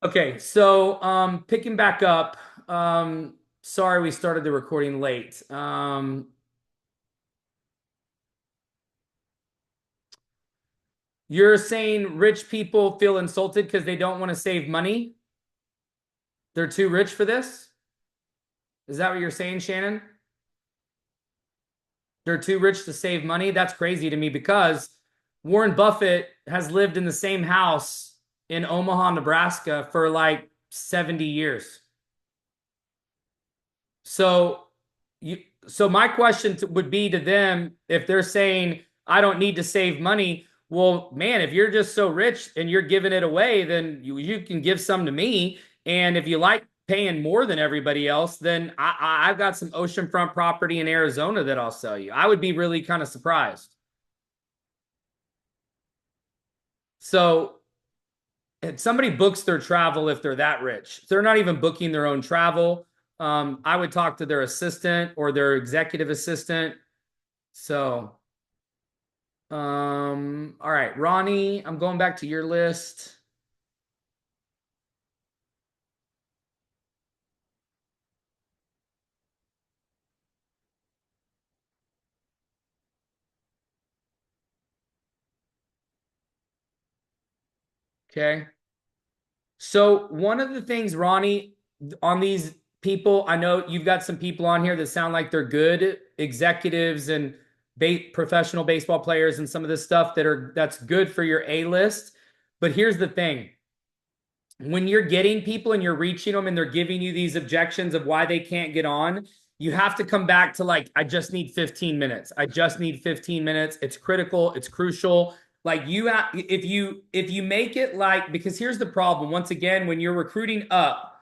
Okay, so picking back up, sorry we started the recording late. You're saying rich people feel insulted because they don't want to save money? They're too rich for this? Is that what you're saying, Shannon? They're too rich to save money? That's crazy to me because Warren Buffett has lived in the same house in Omaha, Nebraska for like 70 years. So you so my question would be to them if they're saying I don't need to save money. Well, man, if you're just so rich and you're giving it away, then you can give some to me. And if you like paying more than everybody else, then I've got some oceanfront property in Arizona that I'll sell you. I would be really kind of surprised. So if somebody books their travel if they're that rich. If they're not even booking their own travel. I would talk to their assistant or their executive assistant. So, all right, Ronnie, I'm going back to your list. Okay. So, one of the things, Ronnie, on these people, I know you've got some people on here that sound like they're good executives and professional baseball players and some of this stuff that's good for your A list. But here's the thing. When you're getting people and you're reaching them and they're giving you these objections of why they can't get on, you have to come back to like, I just need 15 minutes. I just need 15 minutes. It's critical. It's crucial. Like if you make it like, because here's the problem. Once again, when you're recruiting up,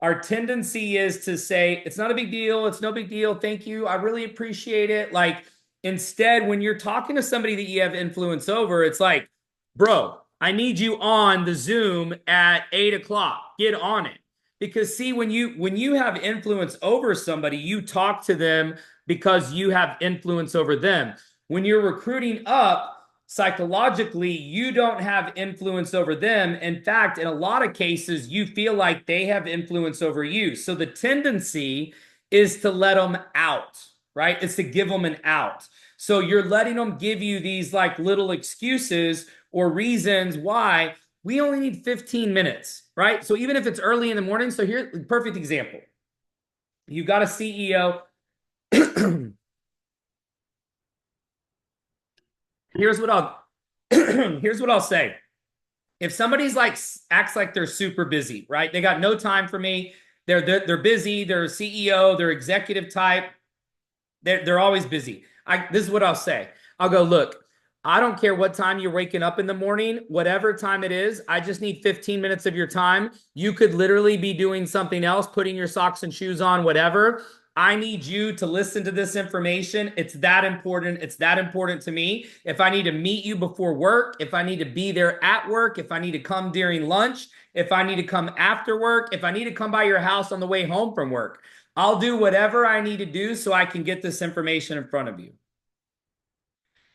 our tendency is to say, it's not a big deal. It's no big deal. Thank you. I really appreciate it. Like instead, when you're talking to somebody that you have influence over, it's like, bro, I need you on the Zoom at 8 o'clock. Get on it. Because see, when you have influence over somebody, you talk to them because you have influence over them. When you're recruiting up, psychologically, you don't have influence over them. In fact, in a lot of cases, you feel like they have influence over you. So the tendency is to let them out, right? It's to give them an out. So you're letting them give you these like little excuses or reasons why we only need 15 minutes, right? So even if it's early in the morning, so here's a perfect example. You got a CEO. here's what I'll here's what I'll say. If somebody's like acts like they're super busy, right? They got no time for me. They're busy. They're a CEO. They're executive type. They're always busy. This is what I'll say. I'll go, look, I don't care what time you're waking up in the morning, whatever time it is. I just need 15 minutes of your time. You could literally be doing something else, putting your socks and shoes on, whatever. I need you to listen to this information. It's that important. It's that important to me. If I need to meet you before work, if I need to be there at work, if I need to come during lunch, if I need to come after work, if I need to come by your house on the way home from work, I'll do whatever I need to do so I can get this information in front of you.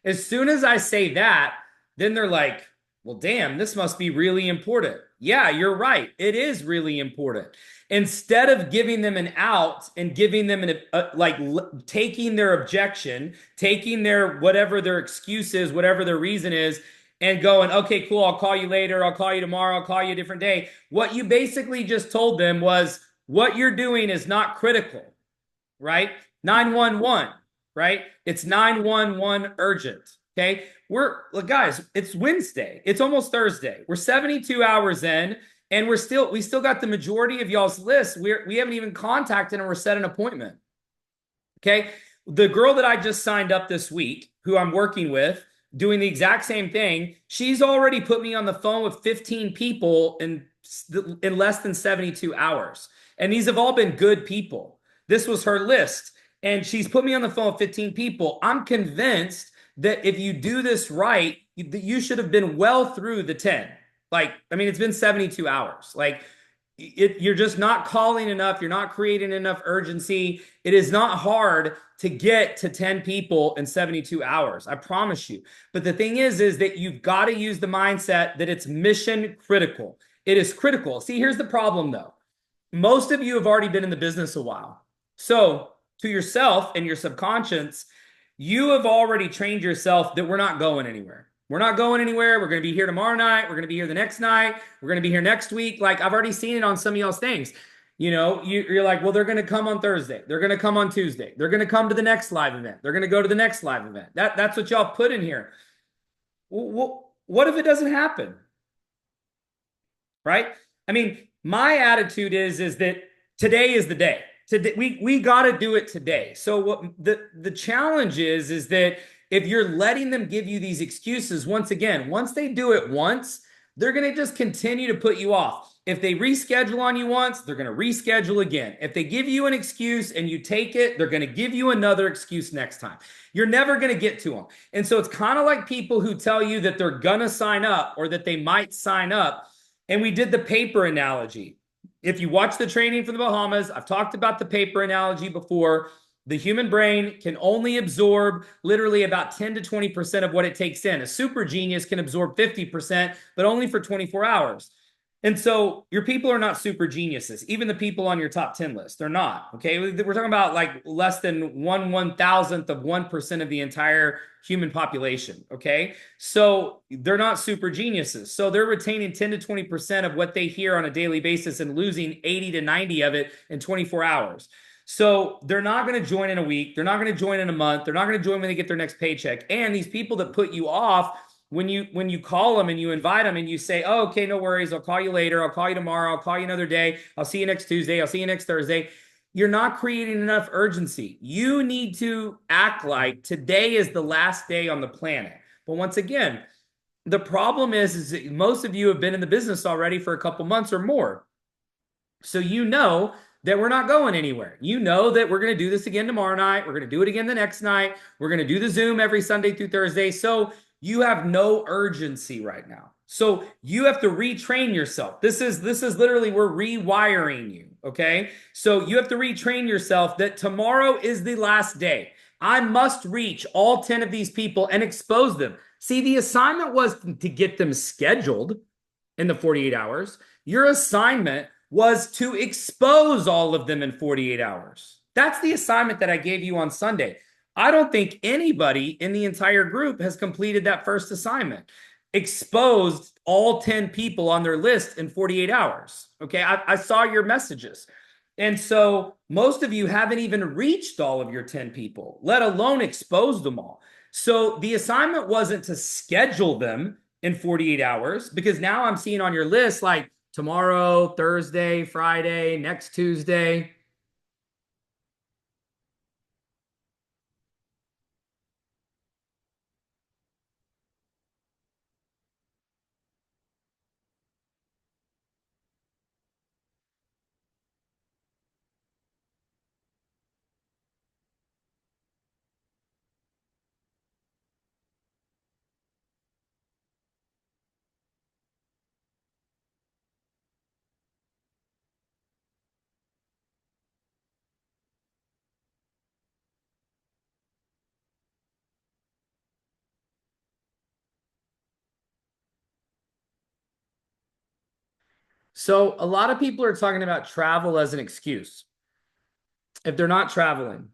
As soon as I say that, then they're like, well, damn, this must be really important. Yeah, you're right. It is really important. Instead of giving them an out and giving them taking their objection, taking their whatever their excuse is, whatever their reason is, and going, okay, cool, I'll call you later. I'll call you tomorrow. I'll call you a different day. What you basically just told them was what you're doing is not critical, right? 911, right? It's 911 urgent. Okay. Look, guys, it's Wednesday. It's almost Thursday. We're 72 hours in, and we still got the majority of y'all's list. We haven't even contacted and we're set an appointment. Okay. The girl that I just signed up this week, who I'm working with, doing the exact same thing, she's already put me on the phone with 15 people in less than 72 hours. And these have all been good people. This was her list. And she's put me on the phone with 15 people. I'm convinced that if you do this right, you should have been well through the 10. Like, I mean, it's been 72 hours. Like, you're just not calling enough. You're not creating enough urgency. It is not hard to get to 10 people in 72 hours. I promise you. But the thing is that you've got to use the mindset that it's mission critical. It is critical. See, here's the problem though. Most of you have already been in the business a while. So to yourself and your subconscious, you have already trained yourself that we're not going anywhere. We're not going anywhere. We're going to be here tomorrow night. We're going to be here the next night. We're going to be here next week. Like I've already seen it on some of y'all's things. You know, you're like, well, they're going to come on Thursday. They're going to come on Tuesday. They're going to come to the next live event. They're going to go to the next live event. That's what y'all put in here. What if it doesn't happen? Right? I mean, my attitude is that today is the day. Today, we got to do it today. So what the challenge is that if you're letting them give you these excuses, once again, once they do it once, they're going to just continue to put you off. If they reschedule on you once, they're going to reschedule again. If they give you an excuse and you take it, they're going to give you another excuse next time. You're never going to get to them. And so it's kind of like people who tell you that they're going to sign up or that they might sign up. And we did the paper analogy. If you watch the training from the Bahamas, I've talked about the paper analogy before. The human brain can only absorb literally about 10 to 20% of what it takes in. A super genius can absorb 50%, but only for 24 hours. And so your people are not super geniuses. Even the people on your top 10 list, they're not. Okay. We're talking about like less than 1/1000th of 1% of the entire human population. Okay. So they're not super geniuses. So they're retaining 10 to 20% of what they hear on a daily basis and losing 80 to 90 of it in 24 hours. So they're not going to join in a week. They're not going to join in a month. They're not going to join when they get their next paycheck. And these people that put you off, when you call them and you invite them and you say, oh, okay, no worries. I'll call you later. I'll call you tomorrow. I'll call you another day. I'll see you next Tuesday. I'll see you next Thursday. You're not creating enough urgency. You need to act like today is the last day on the planet. But once again, the problem is that most of you have been in the business already for a couple months or more. So you know that we're not going anywhere. You know that we're going to do this again tomorrow night. We're going to do it again the next night. We're going to do the Zoom every Sunday through Thursday. So you have no urgency right now. So you have to retrain yourself. This is literally, we're rewiring you. Okay. So you have to retrain yourself that tomorrow is the last day. I must reach all 10 of these people and expose them. See, the assignment was to get them scheduled in the 48 hours. Your assignment was to expose all of them in 48 hours. That's the assignment that I gave you on Sunday. I don't think anybody in the entire group has completed that first assignment. Exposed all 10 people on their list in 48 hours. Okay, I saw your messages. And so most of you haven't even reached all of your 10 people, let alone expose them all. So the assignment wasn't to schedule them in 48 hours, because now I'm seeing on your list like tomorrow, Thursday, Friday, next Tuesday. So a lot of people are talking about travel as an excuse if they're not traveling.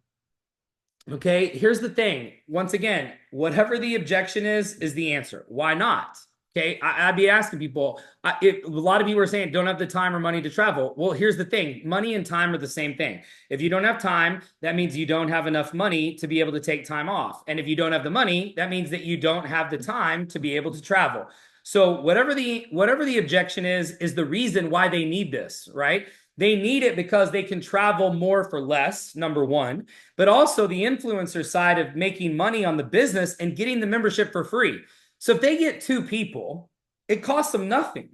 Okay, here's the thing. Once again, whatever the objection is the answer. Why not? Okay, I'd be asking people, if a lot of people are saying don't have the time or money to travel. Well, here's the thing. Money and time are the same thing. If you don't have time, that means you don't have enough money to be able to take time off. And if you don't have the money, that means that you don't have the time to be able to travel. So whatever the objection is the reason why they need this, right? They need it because they can travel more for less, number one, but also the influencer side of making money on the business and getting the membership for free. So if they get two people, it costs them nothing,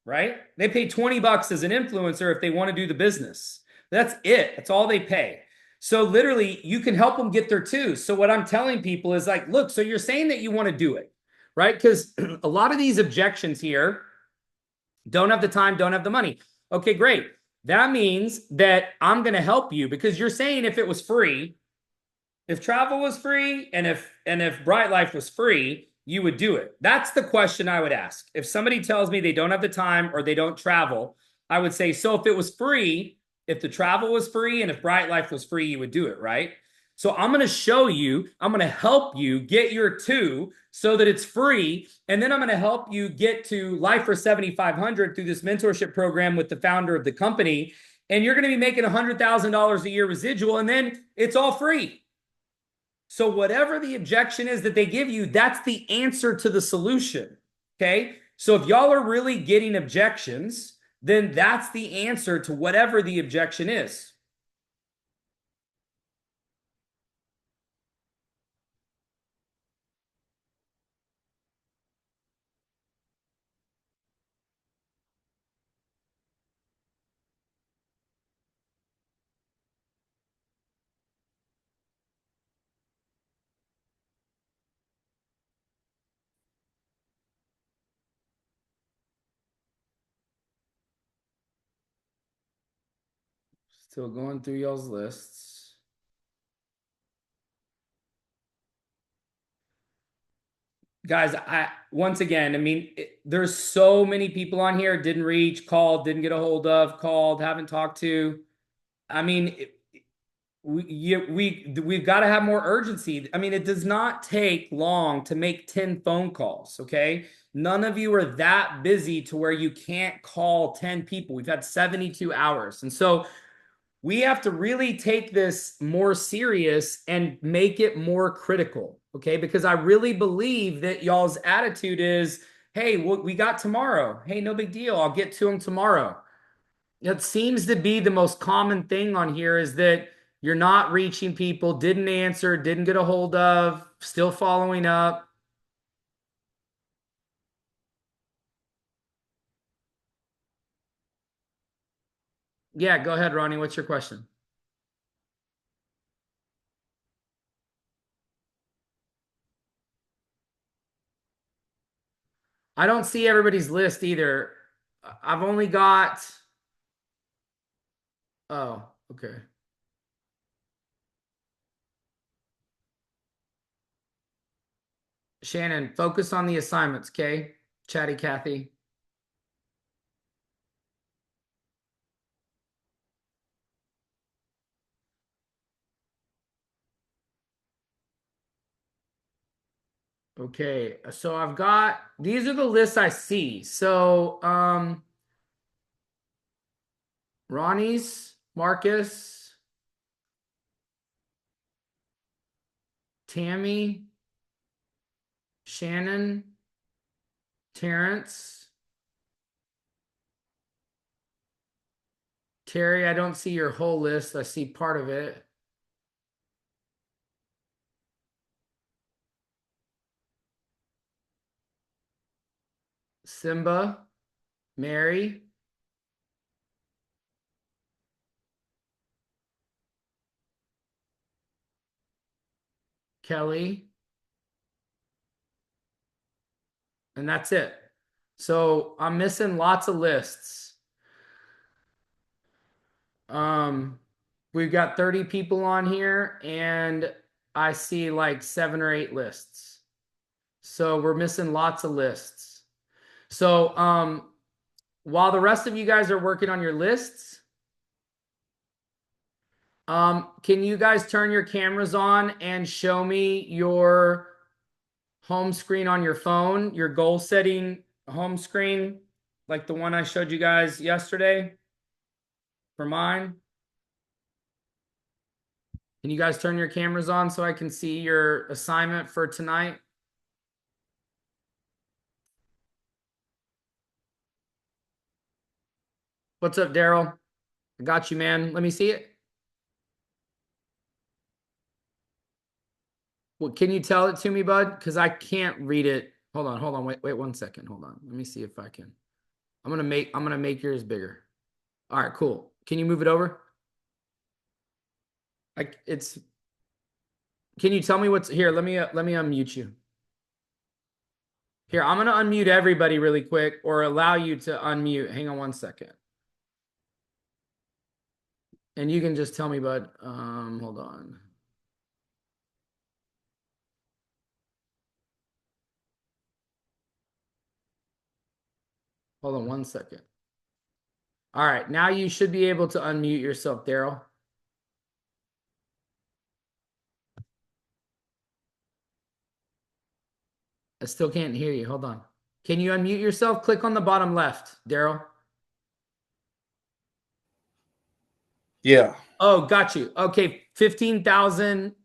right? They pay 20 bucks as an influencer if they want to do the business. That's it. That's all they pay. So literally you can help them get there too. So what I'm telling people is like, look, so you're saying that you want to do it, right? Because a lot of these objections here, don't have the time, don't have the money. Okay, great. That means that I'm going to help you, because you're saying if it was free, if travel was free, and if Bright Life was free, you would do it? That's the question I would ask. If somebody tells me they don't have the time or they don't travel, I would say, so if it was free, if the travel was free and if Bright Life was free, you would do it, right? So I'm going to show you, I'm going to help you get your two so that it's free. And then I'm going to help you get to Life for 7,500 through this mentorship program with the founder of the company. And you're going to be making $100,000 a year residual, and then it's all free. So whatever the objection is that they give you, that's the answer to the solution. Okay. So if y'all are really getting objections, then that's the answer to whatever the objection is. Still going through y'all's lists. Guys, I once again, I mean, there's so many people on here didn't reach, called, didn't get a hold of, called, haven't talked to. I mean, we've got to have more urgency. I mean, it does not take long to make 10 phone calls, okay? None of you are that busy to where you can't call 10 people. We've had 72 hours. And so we have to really take this more serious and make it more critical, okay? Because I really believe that y'all's attitude is, hey, we got tomorrow. Hey, no big deal. I'll get to them tomorrow. It seems to be the most common thing on here is that you're not reaching people, didn't answer, didn't get a hold of, still following up. Yeah, go ahead, Ronnie. What's your question? I don't see everybody's list either. I've only got, oh, okay. Shannon, focus on the assignments, okay? Chatty Cathy. Okay, so I've got, these are the lists I see. So, Ronnie's, Marcus, Tammy, Shannon, Terrence, Terry. I don't see your whole list. I see part of it. Simba, Mary, Kelly, and that's it. So I'm missing lots of lists. Um, we've got 30 people on here, and I see like 7 or 8 lists. So we're missing lots of lists. So while the rest of you guys are working on your lists, can you guys turn your cameras on and show me your home screen on your phone, your goal setting home screen, like the one I showed you guys yesterday for mine? Can you guys turn your cameras on so I can see your assignment for tonight? What's up, Daryl? I got you, man. Let me see it. Well, can you tell it to me, bud? Because I can't read it. Hold on, wait 1 second. Hold on. Let me see if I can. I'm gonna make yours bigger. All right, cool. Can you move it over? Like it's can you tell me what's here? Let me unmute you. Here, I'm gonna unmute everybody really quick or allow you to unmute. Hang on 1 second. And you can just tell me, bud. Hold on. Hold on 1 second. All right, now you should be able to unmute yourself, Daryl. I still can't hear you. Hold on. Can you unmute yourself? Click on the bottom left, Daryl. Yeah. Oh, got you. Okay, 15,000.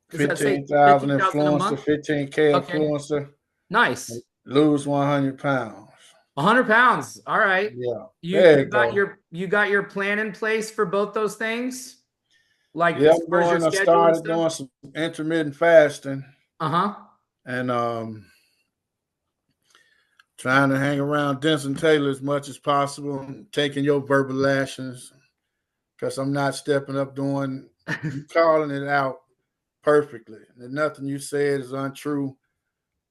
Does that say 15,000 15,000 a influencer, month? 15K Okay, influencer, nice. lose 100 pounds. 100 pounds. All right. Yeah. You There you you got go. your plan in place for both those things? Like Yeah, as far as your I schedule and started stuff? doing some intermittent fasting Uh-huh. and trying to hang around Denson Taylor as much as possible, taking your verbal lashings because I'm not stepping up doing you calling it out perfectly. And nothing you said is untrue.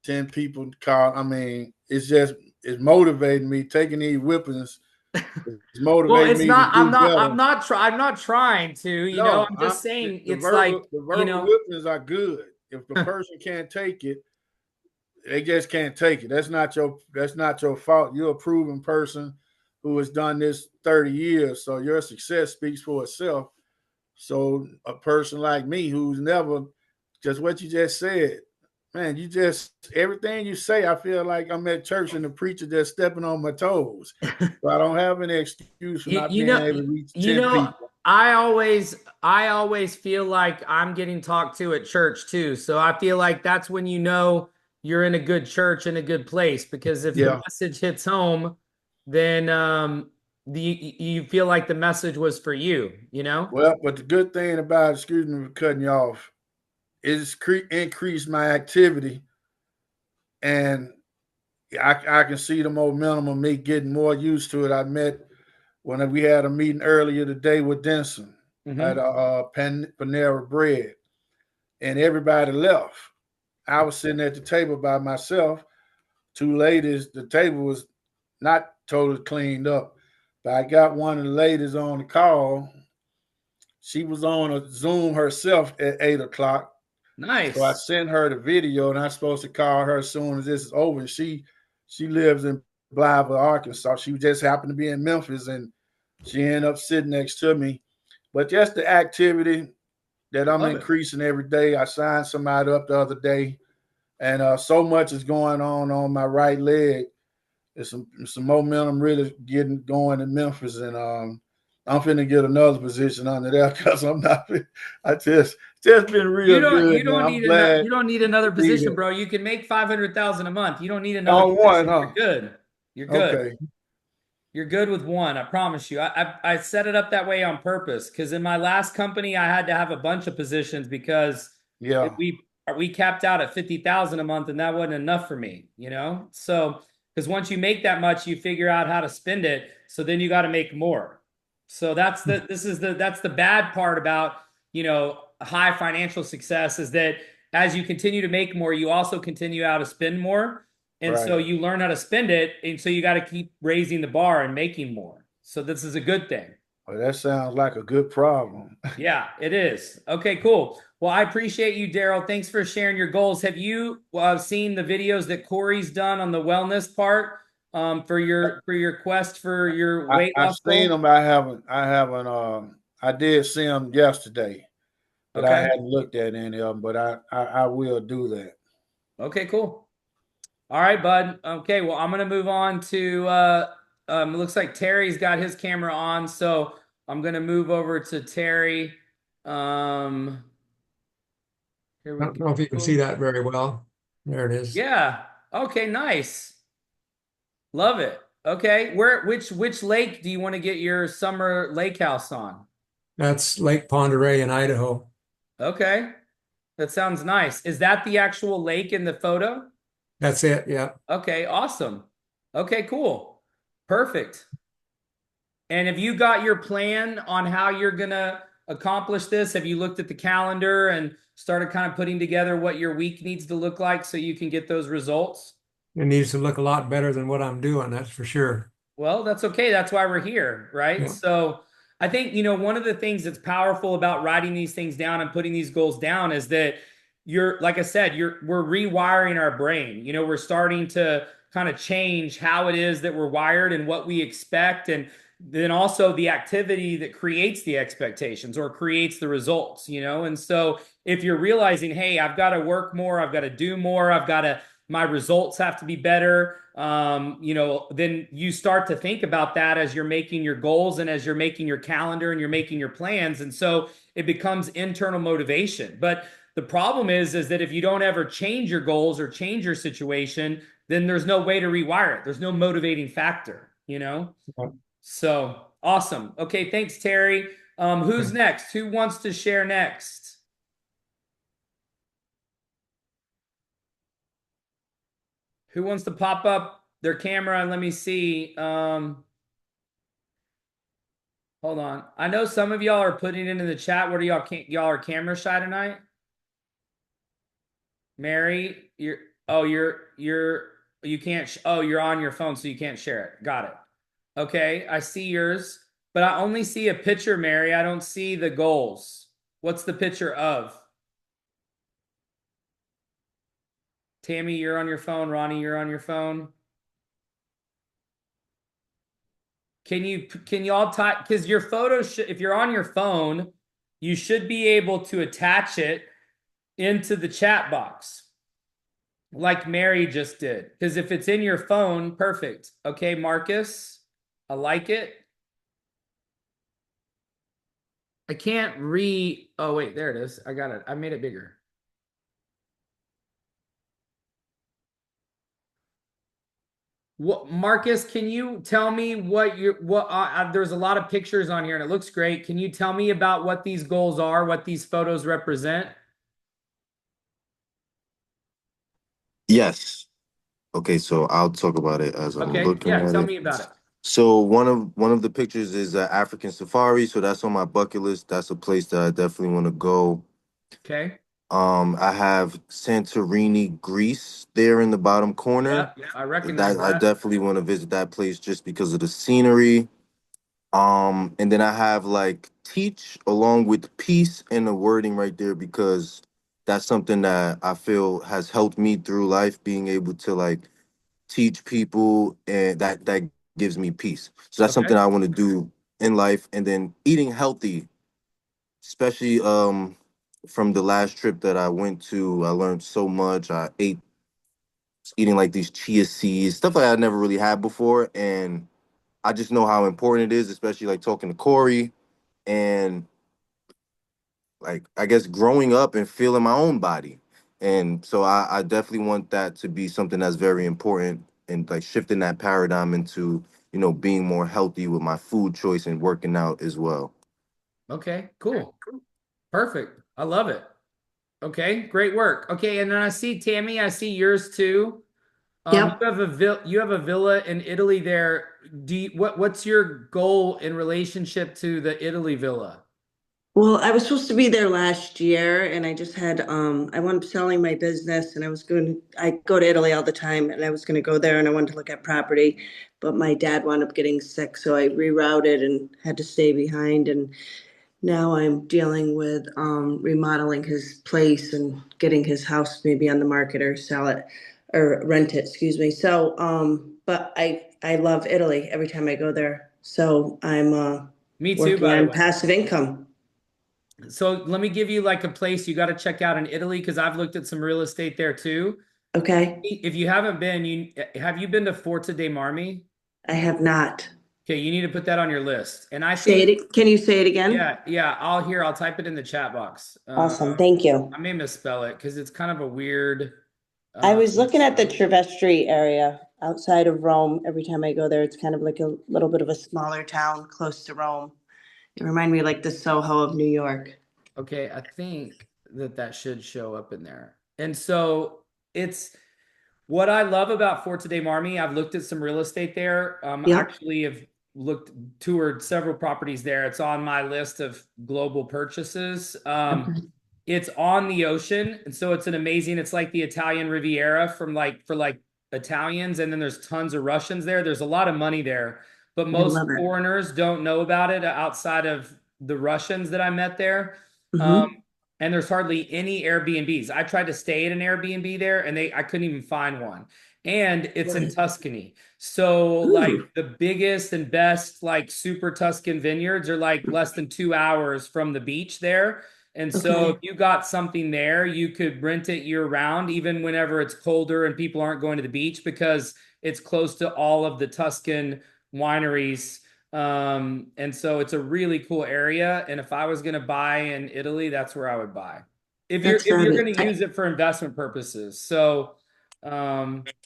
10 people call. I mean, it's motivating me. Taking these whippings is Well, motivating it's me to not, do better. I'm not trying to, No, I'm just saying the it's like, verbal whippings are good. If the person can't take it, they just can't take it. That's not your fault. You're a proven person who has done this 30 years, so your success speaks for itself. So a person like me who's never just what you just said, man, you just everything you say, I feel like I'm at church and the preacher just stepping on my toes. So I don't have any excuse for you, not you being know, able to reach you 10 know, people. I always feel like I'm getting talked to at church too. So I feel like that's when you're in a good church in a good place, because if the Yeah. message hits home, then you feel like the message was for you, you know? Well, but the good thing about, excuse me for cutting you off, is increased my activity, and I can see the momentum of me getting more used to it. I met when we had a meeting earlier today with Denson at Mm-hmm. Panera Bread, and everybody left. I was sitting at the table by myself. Two ladies, the table was not totally cleaned up, but I got one of the ladies on the call. She was on a Zoom herself at 8 o'clock. So I Nice. sent her the video, and I'm supposed to call her as soon as this is over. She lives in Blythe, Arkansas. She just happened to be in Memphis, and she ended up sitting next to me. But just the activity that I'm Love it. increasing every day. I signed somebody up the other day, and so much is going on my right leg. There's some momentum really getting going in Memphis, and I'm finna get another position under there because I'm not. I just been real good, man. I'm glad You don't need another to be position, here. bro. You can make 500,000 a month. You don't need another On one, position. huh? You're good. You're good. Okay. You're good with one. I promise you. I set it up that way on purpose, because in my last company I had to have a bunch of positions because Yeah. we capped out at 50,000 a month, and that wasn't enough for me, you know? So because once you make that much, you figure out how to spend it. So then you got to make more. So that's the bad part about, high financial success, is that as you continue to make more, you also continue how to spend more. And so Right. you learn how to spend it. And so you got to keep raising the bar and making more. So this is a good thing. Well, that sounds like a good problem. Yeah, it is. Okay, cool. Well, I appreciate you, Daryl. Thanks for sharing your goals. Have you seen the videos that Corey's done on the wellness part, for your quest for your weight I've loss seen goal? them. I did see them yesterday, but I Okay. hadn't looked at any of them. But I will do that. Okay, cool. All right, bud. Okay, well, I'm gonna move on to it looks like Terry's got his camera on, so I'm gonna move over to Terry. Um, here I we don't know if you can see go. that very well. There it is. Yeah. Okay, nice. Love it. Okay. Which lake do you want to get your summer lake house on? That's Lake Pend Oreille in Idaho. Okay. That sounds nice. Is that the actual lake in the photo? That's it. Yeah. Okay, awesome. Okay, cool. Perfect. And have you got your plan on how you're gonna accomplish this? Have you looked at the calendar and started kind of putting together what your week needs to look like so you can get those results? It needs to look a lot better than what I'm doing, that's for sure. Well, that's okay. That's why we're here, right? Yeah. So I think, one of the things that's powerful about writing these things down and putting these goals down is that like I said, we're rewiring our brain. We're starting to kind of change how it is that we're wired and what we expect, and then also the activity that creates the expectations or creates the results, you know? And so if you're realizing, hey, I've got to work more, I've got to do more, my results have to be better, you know, then you start to think about that as you're making your goals and as you're making your calendar and you're making your plans. And so it becomes internal motivation. But the problem is that if you don't ever change your goals or change your situation, then there's no way to rewire it. There's no motivating factor, you know? So awesome. Okay, thanks, Terry. Who's next? Who wants to share next? Who wants to pop up their camera and let me see? Hold on. I know some of y'all are putting it into the chat. What are y'all are camera shy tonight? Mary, you can't, you're on your phone, so you can't share it. Got it. Okay, I see yours, but I only see a picture, Mary. I don't see the goals. What's the picture of? Tammy, you're on your phone. Ronnie, you're on your phone. Can y'all type, because your photo if you're on your phone, you should be able to attach it into the chat box like Mary just did. Because if it's in your phone, perfect. Okay, Marcus, I like it. I can't oh wait, there it is. I got it. I made it bigger. What, Marcus, can you tell me there's a lot of pictures on here and it looks great. Can you tell me about what these goals are, what these photos represent? Yes. Okay, so I'll talk about it as I'm looking at Tell it. me about it. So one of the pictures is African safari, so that's on my bucket list. That's a place that I definitely want to go. Okay. I have Santorini, Greece there in the bottom corner. Yeah, I recognize I that. definitely want to visit that place just because of the scenery. And then I have like teach along with peace and the wording right there because that's something that I feel has helped me through life, being able to like teach people, and that gives me peace. So that's something I want to do in life. And then eating healthy, especially from the last trip that I went to, I learned so much. I ate eating like these chia seeds, stuff like I never really had before, and I just know how important it is, especially like talking to Corey and like I guess growing up and feeling my own body. And so I definitely want that to be something that's very important and like shifting that paradigm into, you know, being more healthy with my food choice and working out as well. Okay, cool. Perfect. I love it. Okay, great work. Okay, and then I see Tammy, I see yours too. Yep. You have a villa in Italy there. What's your goal in relationship to the Italy villa? Well, I was supposed to be there last year and I just had I wound up selling my business and I go to Italy all the time and I was gonna go there and I wanted to look at property, but my dad wound up getting sick, so I rerouted and had to stay behind, and now I'm dealing with remodeling his place and getting his house maybe on the market or sell it or rent it, excuse me. So but I love Italy every time I go there. So I'm Me too, working by the on way. passive income. So let me give you like a place you got to check out in Italy because I've looked at some real estate there too. Okay. If you haven't been, have you been to Forza dei Marmi? I have not. Okay, you need to put that on your list. And I think, Can you say it again? yeah, I'll type it in the chat box. Awesome. Thank you. I may misspell it because it's kind of a weird. I was looking at the Trivestri area outside of Rome. Every time I go there, it's kind of like a little bit of a smaller town close to Rome. It reminds me like the Soho of New York. Okay, I think that should show up in there. And so it's what I love about Forza dei Marmi. I've looked at some real estate there. Yep. Actually have toured several properties there. It's on my list of global purchases. Okay. It's on the ocean, and so it's it's like the Italian Riviera for Italians, and then there's tons of Russians there. There's a lot of money there, but most love it. foreigners don't know about it outside of the Russians that I met there. Mhm. And there's hardly any Airbnbs. I tried to stay at an Airbnb there, and I couldn't even find one. and it's in Tuscany. So like the biggest and best like super Tuscan vineyards are like less than 2 hours from the beach there. And so Okay. if you got something there, you could rent it year round, even whenever it's colder and people aren't going to the beach, because it's close to all of the Tuscan wineries. And so it's a really cool area. And if I was going to buy in Italy, that's where I would buy. That's If you're very, going to use it for investment purposes. So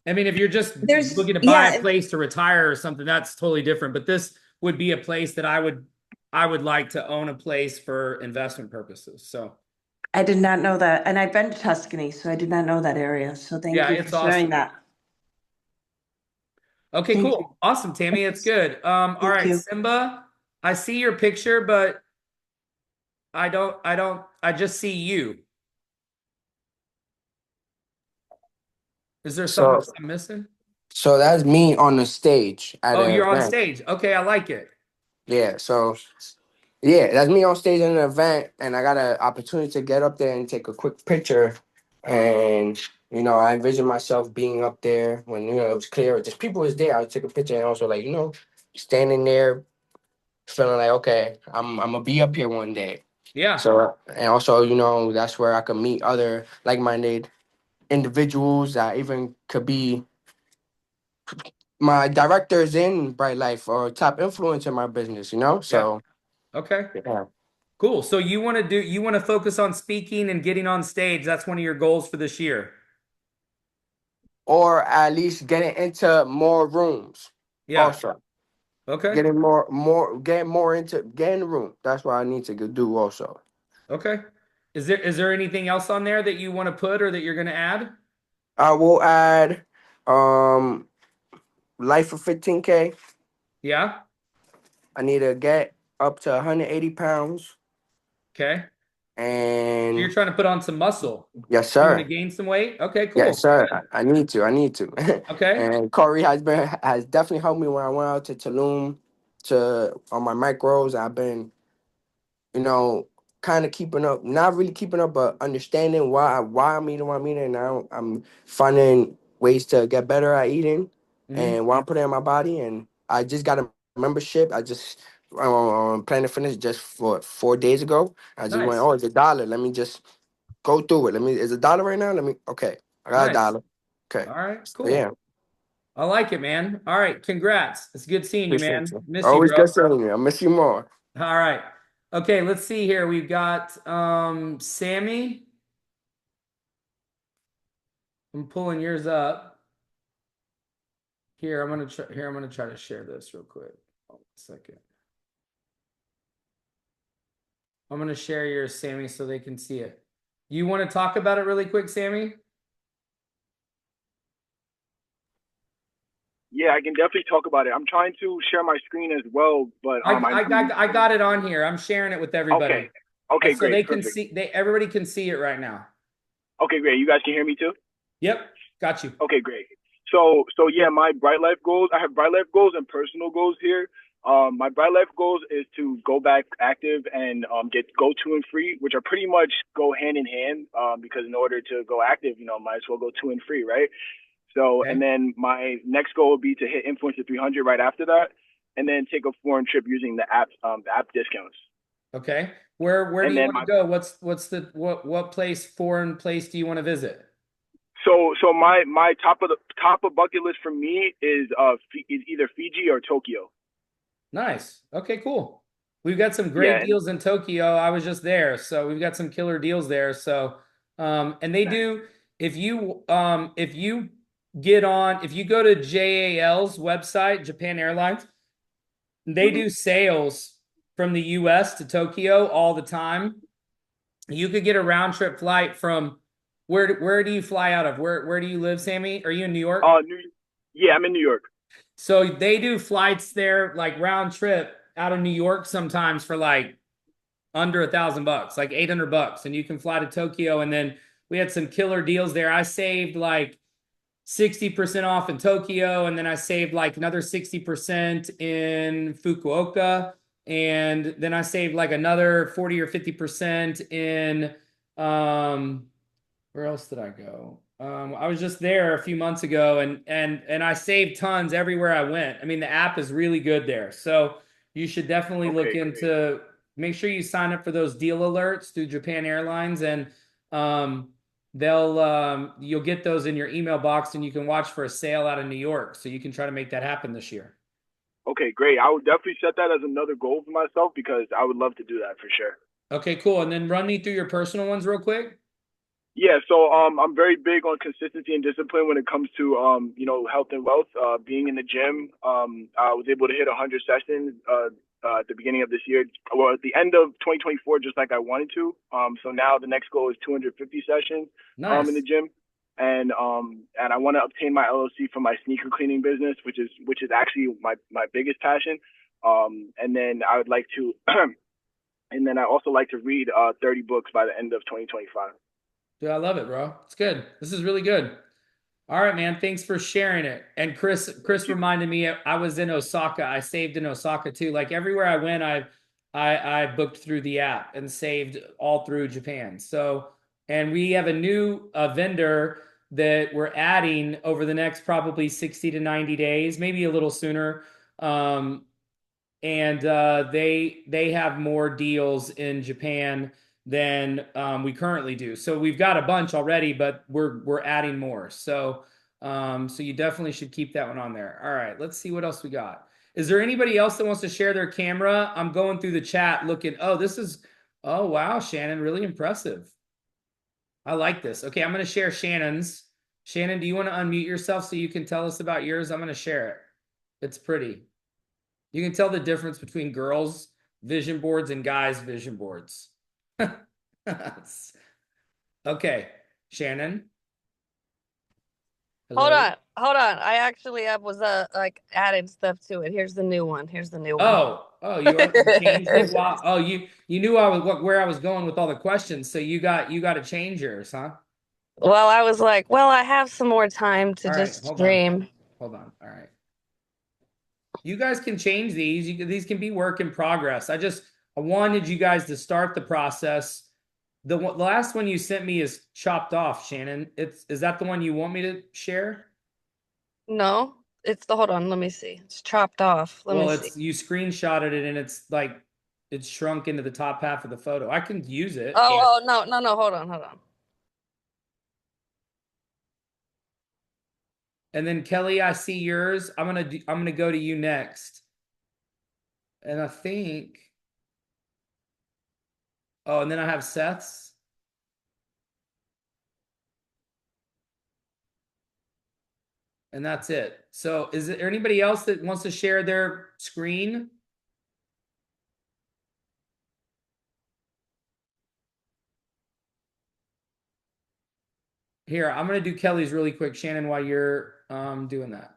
I mean, if you're just there's, looking to buy a yeah, place to retire or something, that's totally different. But this would be a place that I would like to own a place for investment purposes. So I did not know that. And I've been to Tuscany, so I did not know that area. So thank yeah, you for it's sharing awesome. that. Okay, Thank you. cool. Awesome, Tammy. It's good. All Thank right, you. Simba, I see your picture, but I just see you. Is there something So, else I'm missing? so that's me on the stage at Oh, an you're on event. stage. Okay, I like it. Yeah. So, yeah, that's me on stage at an event, and I got an opportunity to get up there and take a quick picture. And I envision myself being up there when it was clear, just people was there. I would take a picture, and also like standing there, feeling like okay, I'm gonna be up here one day. Yeah. So, and also that's where I could meet other like-minded individuals that even could be my directors in Bright Life or top influence in my business, Yeah. So Okay. yeah. Cool. So you want to focus on speaking and getting on stage. That's one of your goals for this year. Or at least getting into more rooms. Yeah. Also. Okay. Getting more into getting the room. That's what I need to do also. Okay. Is there anything else on there that you want to put or that you're going to add? I will add um life for 15K. Yeah. I need to get up to 180 pounds. Okay. So you're And trying to put on some muscle. yes, You want to sir. gain some weight? Okay, Yes, cool. sir. Good. I need to. I need to. Okay. And Corey has definitely helped me when I went out to Tulum to on my micros. I've been, kind of keeping up, not really keeping up, but understanding why I'm eating what I'm eating. And now I'm finding ways to get better at eating Hmm. and what I'm putting in my body. And I just got a membership. I just Planet Fitness just for 4 days ago. I just went, Nice. oh, it's $1. Let me just go through it. Is it $1 right now? Okay. I got a Nice. dollar. Okay. All right, So cool. yeah, I like it, man. All right, congrats. It's good seeing you, appreciate man. you. Miss you, Always good bro. seeing you. I miss you more. All right. Okay, let's see here. We've got Sammy. I'm pulling yours up. Here, I'm gonna try to share this real quick. Hold on a second. I'm gonna share yours, Sammy, so they can see it. You want to talk about it really quick, Sammy? Yeah, I can definitely talk about it. I'm trying to share my screen as well, but I got it on here. I'm sharing it with everybody. okay. Okay, So great, they can perfect. see everybody can see it right now. Okay, great. You guys can hear me too? Yep, got you. Okay, great. So yeah, my Bright Life goals. I have Bright Life goals and personal goals here. My Bright Life goals is to go back active and go to and free, which are pretty much go hand in hand. Because in order to go active, might as well go to and free, right? So, Okay. and then my next goal would be to hit Influencer 300 right after that, and then take a foreign trip using the app discounts. Okay. Where do And you then want to go? What foreign place do you want to visit? so my top of bucket list for me is either Fiji or Tokyo. Nice. Okay, cool. We've got some great Yeah, deals in Tokyo. I was just there, so we've got some killer deals there. So, and they do if you get on if you go to JAL's website, Japan Airlines, they do sales from the US to Tokyo all the time. You could get a round trip flight from where do you fly out of? Where do you live, Sammy? Are you in New York? yeah, I'm in New York. So they do flights there, like round trip out of New York sometimes for like under $1,000, like $800, and you can fly to Tokyo. And then we had some killer deals there. I saved like 60% off in Tokyo, and then I saved like another 60% in Fukuoka, and then I saved like another 40 or 50% in where else did I go? I was just there a few months ago, and I saved tons everywhere I went. I mean, the app is really good there, so you should definitely look Okay, great. into. Make sure you sign up for those deal alerts through Japan Airlines, and um, they'll you'll get those in your email box, and you can watch for a sale out of New York, so you can try to make that happen this year. Okay, great. I would definitely set that as another goal for myself because I would love to do that for sure. Okay, cool. And then run me through your personal ones real quick. Yeah, so I'm very big on consistency and discipline when it comes to health and wealth. Being in the gym, I was able to hit 100 sessions at the beginning of this year, well at the end of 2024, just like I wanted to. So now the next goal is 250 sessions Nice. in the gym, and I want to obtain my LLC for my sneaker cleaning business, which is actually my biggest passion. And then I would like to, and then I also like to read 30 books by the end of 2025. Dude, I love it, bro. It's good. This is really good. All right, man. Thanks for sharing it. And Chris reminded me I was in Osaka. I saved in Osaka too. Like everywhere I went, I booked through the app and saved all through Japan. So, and we have a new vendor that we're adding over the next probably 60 to 90 days, maybe a little sooner. And they have more deals in Japan than we currently do. So we've got a bunch already, but we're adding more. So so you definitely should keep that one on there. All right, let's see what else we got. Is there anybody else that wants to share their camera? I'm going through the chat looking. Oh wow, Shannon, really impressive. I like this. Okay, I'm going to share Shannon's. Shannon, do you want to unmute yourself so you can tell us about yours? I'm going to share it. It's pretty. You can tell the difference between girls' vision boards and guys' vision boards. Okay, Shannon. Hello? Hold on. I actually was like added stuff to it. Here's the new one. You changed it. Wow. Oh, you knew where I was going with all the questions, so you got to change yours, huh? Well, I was like, well, I have some more time to All right, just hold stream. on. Hold on. All right. You guys can change these. These can be work in progress. I wanted you guys to start the process. The last one you sent me is chopped off, Shannon. Is that the one you want me to share? No, hold on, let me see. It's chopped off. Let me see. You screenshotted it and it's like it's shrunk into the top half of the photo. I can use it. Oh, no, hold on. And then Kelly, I see yours. I'm gonna go to you next. And I think. Oh, and then I have Seth's. And that's it. So is there anybody else that wants to share their screen? Here, I'm going to do Kelly's really quick, Shannon, while you're doing that.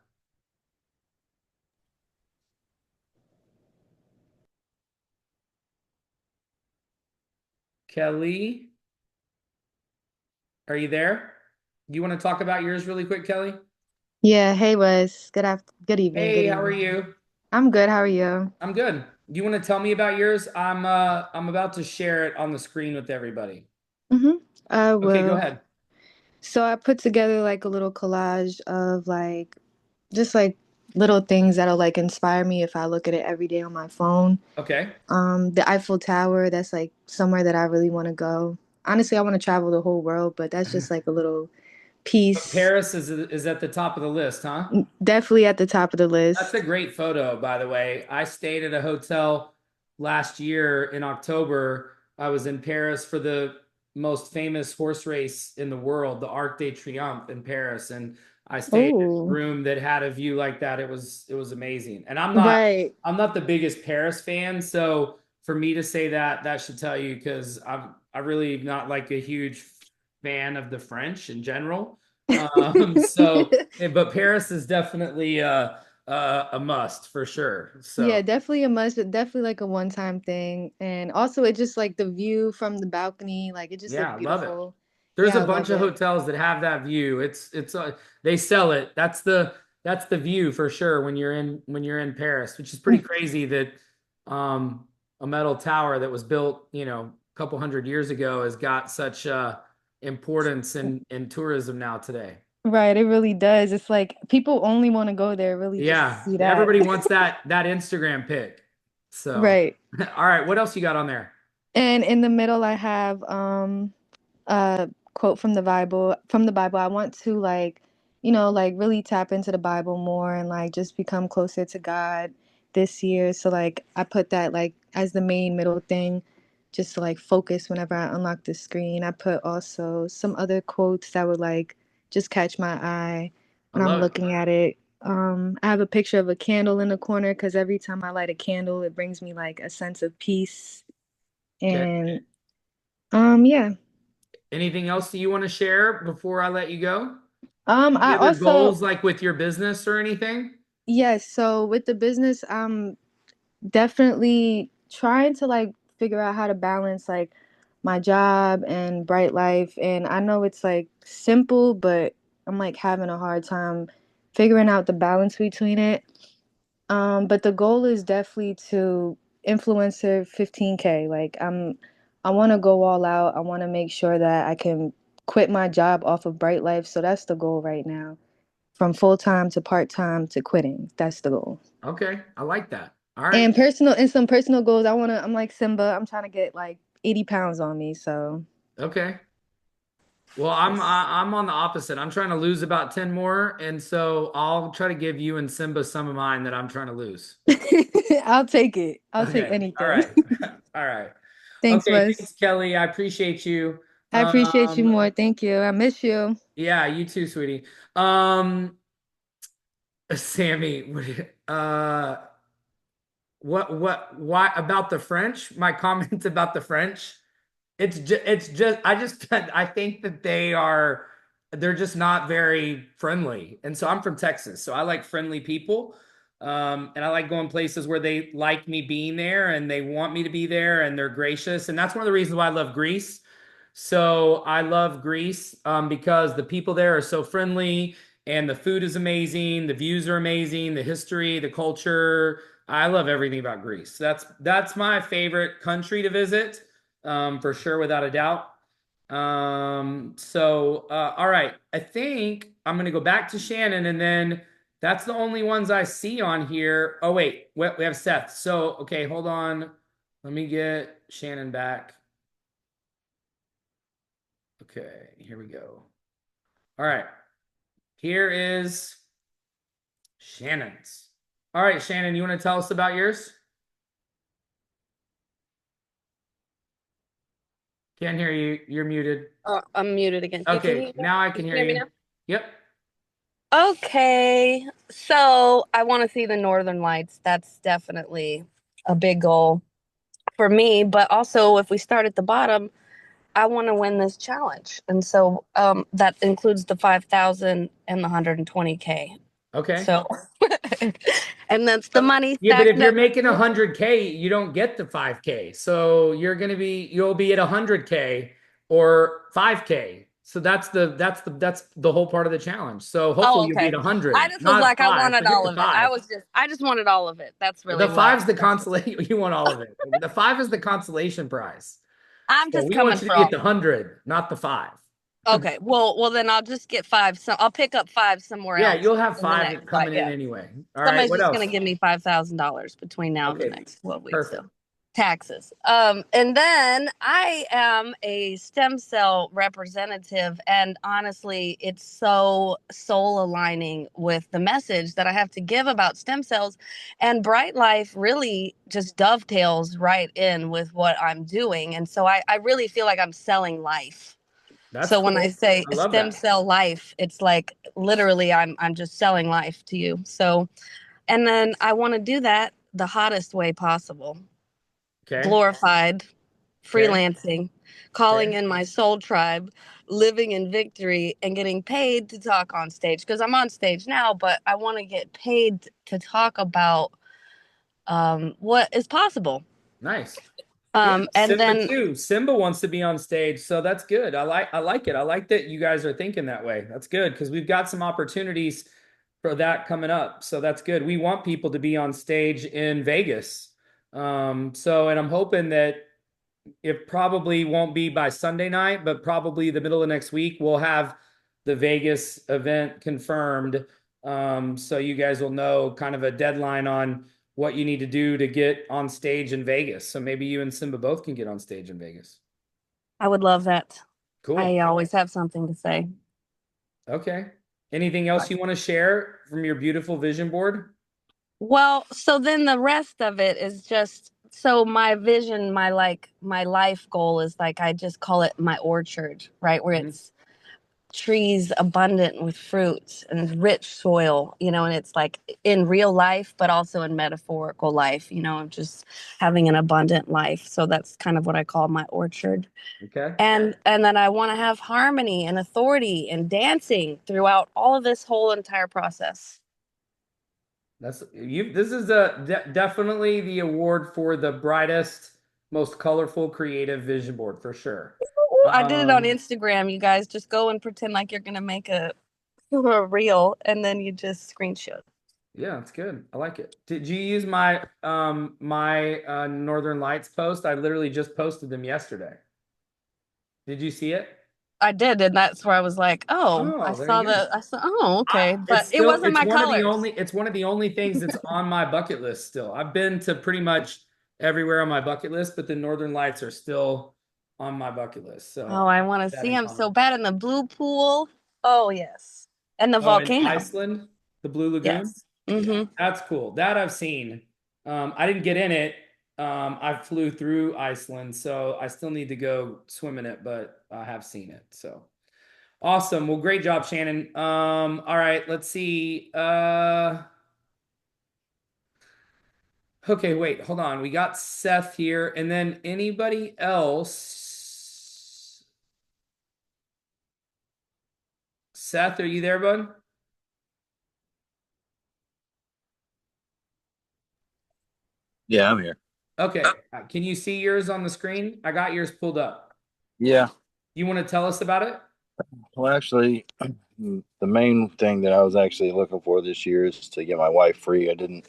Kelly, are you there? Do you want to talk about yours really quick, Kelly? Yeah, hey Wes. Good evening. Hey, Good how are evening. you? I'm good. How are you? I'm good. Do you want to tell me about yours? I'm about to share it on the screen with everybody. Mm-hmm. I will. Okay, go ahead. So I put together like a little collage of like just like little things that'll like inspire me if I look at it every day on my phone. Okay. The Eiffel Tower, that's like somewhere that I really want to go. Honestly, I want to travel the whole world, but that's just like a little piece. Paris is at the top of the list, huh? Definitely at the top of the list. That's a great photo, by the way. I stayed at a hotel last year in October. I was in Paris for the most famous horse race in the world, the Arc de Triomphe in Paris, and I stayed in a Ooh. room that had a view like that. It was amazing. And I'm Right. not the biggest Paris fan, so for me to say that should tell you because I really not like a huge fan of the French in general. But Paris is definitely a must for sure. So Yeah, definitely a must, but definitely like a one-time thing. And also it just like the view from the balcony, like it just yeah, looked I love it. beautiful. There's Yeah, a I bunch love of it. hotels that have that view. They sell it. That's the view for sure when you're in Paris, which is pretty crazy that a metal tower that was built, a couple hundred years ago has got such importance in tourism now today. Right, it really does. It's like people only want to go there really just to Yeah, see that. everybody wants that Instagram pic. So, Right. all right, what else you got on there? And in the middle I have a quote from the Bible. From the Bible, I want to like, like really tap into the Bible more and like just become closer to God this year. So like I put that like as the main middle thing, just to like focus whenever I unlock the screen. I put also some other quotes that would like just catch my eye I when I'm love it. looking at it. I have a picture of a candle in the corner because every time I light a candle, it brings me like a sense of peace. Okay. And yeah. Anything else that you want to share before I let you go? Any I other also, goals like with your business or anything? yes, so with the business, I'm definitely trying to like figure out how to balance like my job and Bright Life. And I know it's like simple, but I'm like having a hard time figuring out the balance between it. But the goal is definitely to influencer 15K. Like I want to go all out. I want to make sure that I can quit my job off of Bright Life. So that's the goal right now. From full-time to part-time to quitting. That's the goal. Okay, I like that. All right. And some personal goals. I'm like Simba. I'm trying to get like 80 pounds on me. So Okay. Well, yes. I'm on the opposite. I'm trying to lose about 10 more, and so I'll try to give you and Simba some of mine that I'm trying to lose. I'll take it. I'll take Okay. All anything. right. All right. Thanks, Okay, Wes. thanks, Kelly. I appreciate you. I appreciate you Um, more. Thank you. I miss you. yeah, you too, sweetie. Um, Sammy, why about the French? My comment about the French. It's just I think that they're just not very friendly. And so I'm from Texas, so I like friendly people. And I like going places where they like me being there and they want me to be there and they're gracious. And that's one of the reasons why I love Greece. So I love Greece because the people there are so friendly and the food is amazing, the views are amazing, the history, the culture. I love everything about Greece. That's my favorite country to visit, for sure, without a doubt. All right. I think I'm gonna go back to Shannon, and then that's the only ones I see on here. Oh, wait, we have Seth. So, okay, hold on. Let me get Shannon back. Okay, here we go. All right. Here is Shannon's. All right, Shannon, you want to tell us about yours? Can't hear you. You're muted. Oh, I'm muted again. Okay, now I You can can hear hear me you. now? Yep. Okay. So I want to see the Northern Lights. That's definitely a big goal for me. But also, if we start at the bottom, I want to win this challenge. And so that includes the 5,000 and the 120K. Okay. So, and that's the money Yeah, but if stacked you're up. making 100K, you don't get the 5K. So you'll be at 100K or 5K. So that's the whole part of the challenge. So hopefully Oh, you'll be okay. at I 100, just was not like, I 5. wanted Forget all the of it. 5. I just wanted all of it. That's really The why. five's the consolation. You want all of it. The 5 is the consolation prize. I'm So just we coming want you to for be at all. the 100, not the 5. Okay. Well, then I'll just get 5. So I'll pick up 5 somewhere Yeah, else you'll have in the 5 next fight. coming in Yeah. anyway. All right, Somebody's what just else? gonna give me $5,000 between now and the Okay, next 12 weeks. perfect. So taxes. And then I am a stem cell representative, and honestly, it's so soul aligning with the message that I have to give about stem cells. And Bright Life really just dovetails right in with what I'm doing. And so I really feel like I'm selling life. That's So when I cool. say I love stem that. cell life, it's like literally I'm just selling life to you. So and then I want to do that the hottest way possible. Okay. Glorified, Okay. freelancing, calling Okay. in my soul tribe, living in victory, and getting paid to talk on stage. Because I'm on stage now, but I want to get paid to talk about what is possible. Nice. Yeah, And Simba then too. Simba wants to be on stage, so that's good. I like it. I like that you guys are thinking that way. That's good because we've got some opportunities for that coming up. So that's good. We want people to be on stage in Vegas. And I'm hoping that it probably won't be by Sunday night, but probably the middle of next week, we'll have the Vegas event confirmed. So you guys will know kind of a deadline on what you need to do to get on stage in Vegas. So maybe you and Simba both can get on stage in Vegas. I would love that. Cool. I always have something to say. Okay. Anything else you want to share from your beautiful vision board? Well, so then the rest of it is just so my vision, my life goal is like I just call it my orchard, right? Where Mhm. it's trees abundant with fruits and rich soil, and it's like in real life, but also in metaphorical life, of just having an abundant life. So that's kind of what I call my orchard. Okay. And then I want to have harmony and authority and dancing throughout all of this whole entire process. This is definitely the award for the brightest, most colorful, creative vision board for sure. Ooh, I did it on Um, Instagram. You guys just go and pretend like you're gonna make a reel, and then you just screenshot. Yeah, it's good. I like it. Did you use my Northern Lights post? I literally just posted them yesterday. Did you see it? I did, and that's where I was like, "Oh, I Oh, there saw you go. the, I saw, oh, okay," but it wasn't It's my one of the colors. only things that's on my bucket list still. I've been to pretty much everywhere on my bucket list, but the Northern Lights are still on my bucket list. So Oh, I want to that see in them so common. bad in the blue pool. Oh yes, and the Oh, in volcano. Iceland, the Blue Lagoon. Yes. Mm-hmm. That's cool. That I've seen. I didn't get in it. I flew through Iceland, so I still need to go swim in it, but I have seen it. So awesome. Well, great job, Shannon. All right, let's see. Okay, wait, hold on. We got Seth here, and then anybody else? Seth, are you there, bud? Yeah, I'm here. Okay. Can you see yours on the screen? I got yours pulled up. Yeah. You want to tell us about it? Well, actually, the main thing that I was actually looking for this year is to get my wife free. I didn't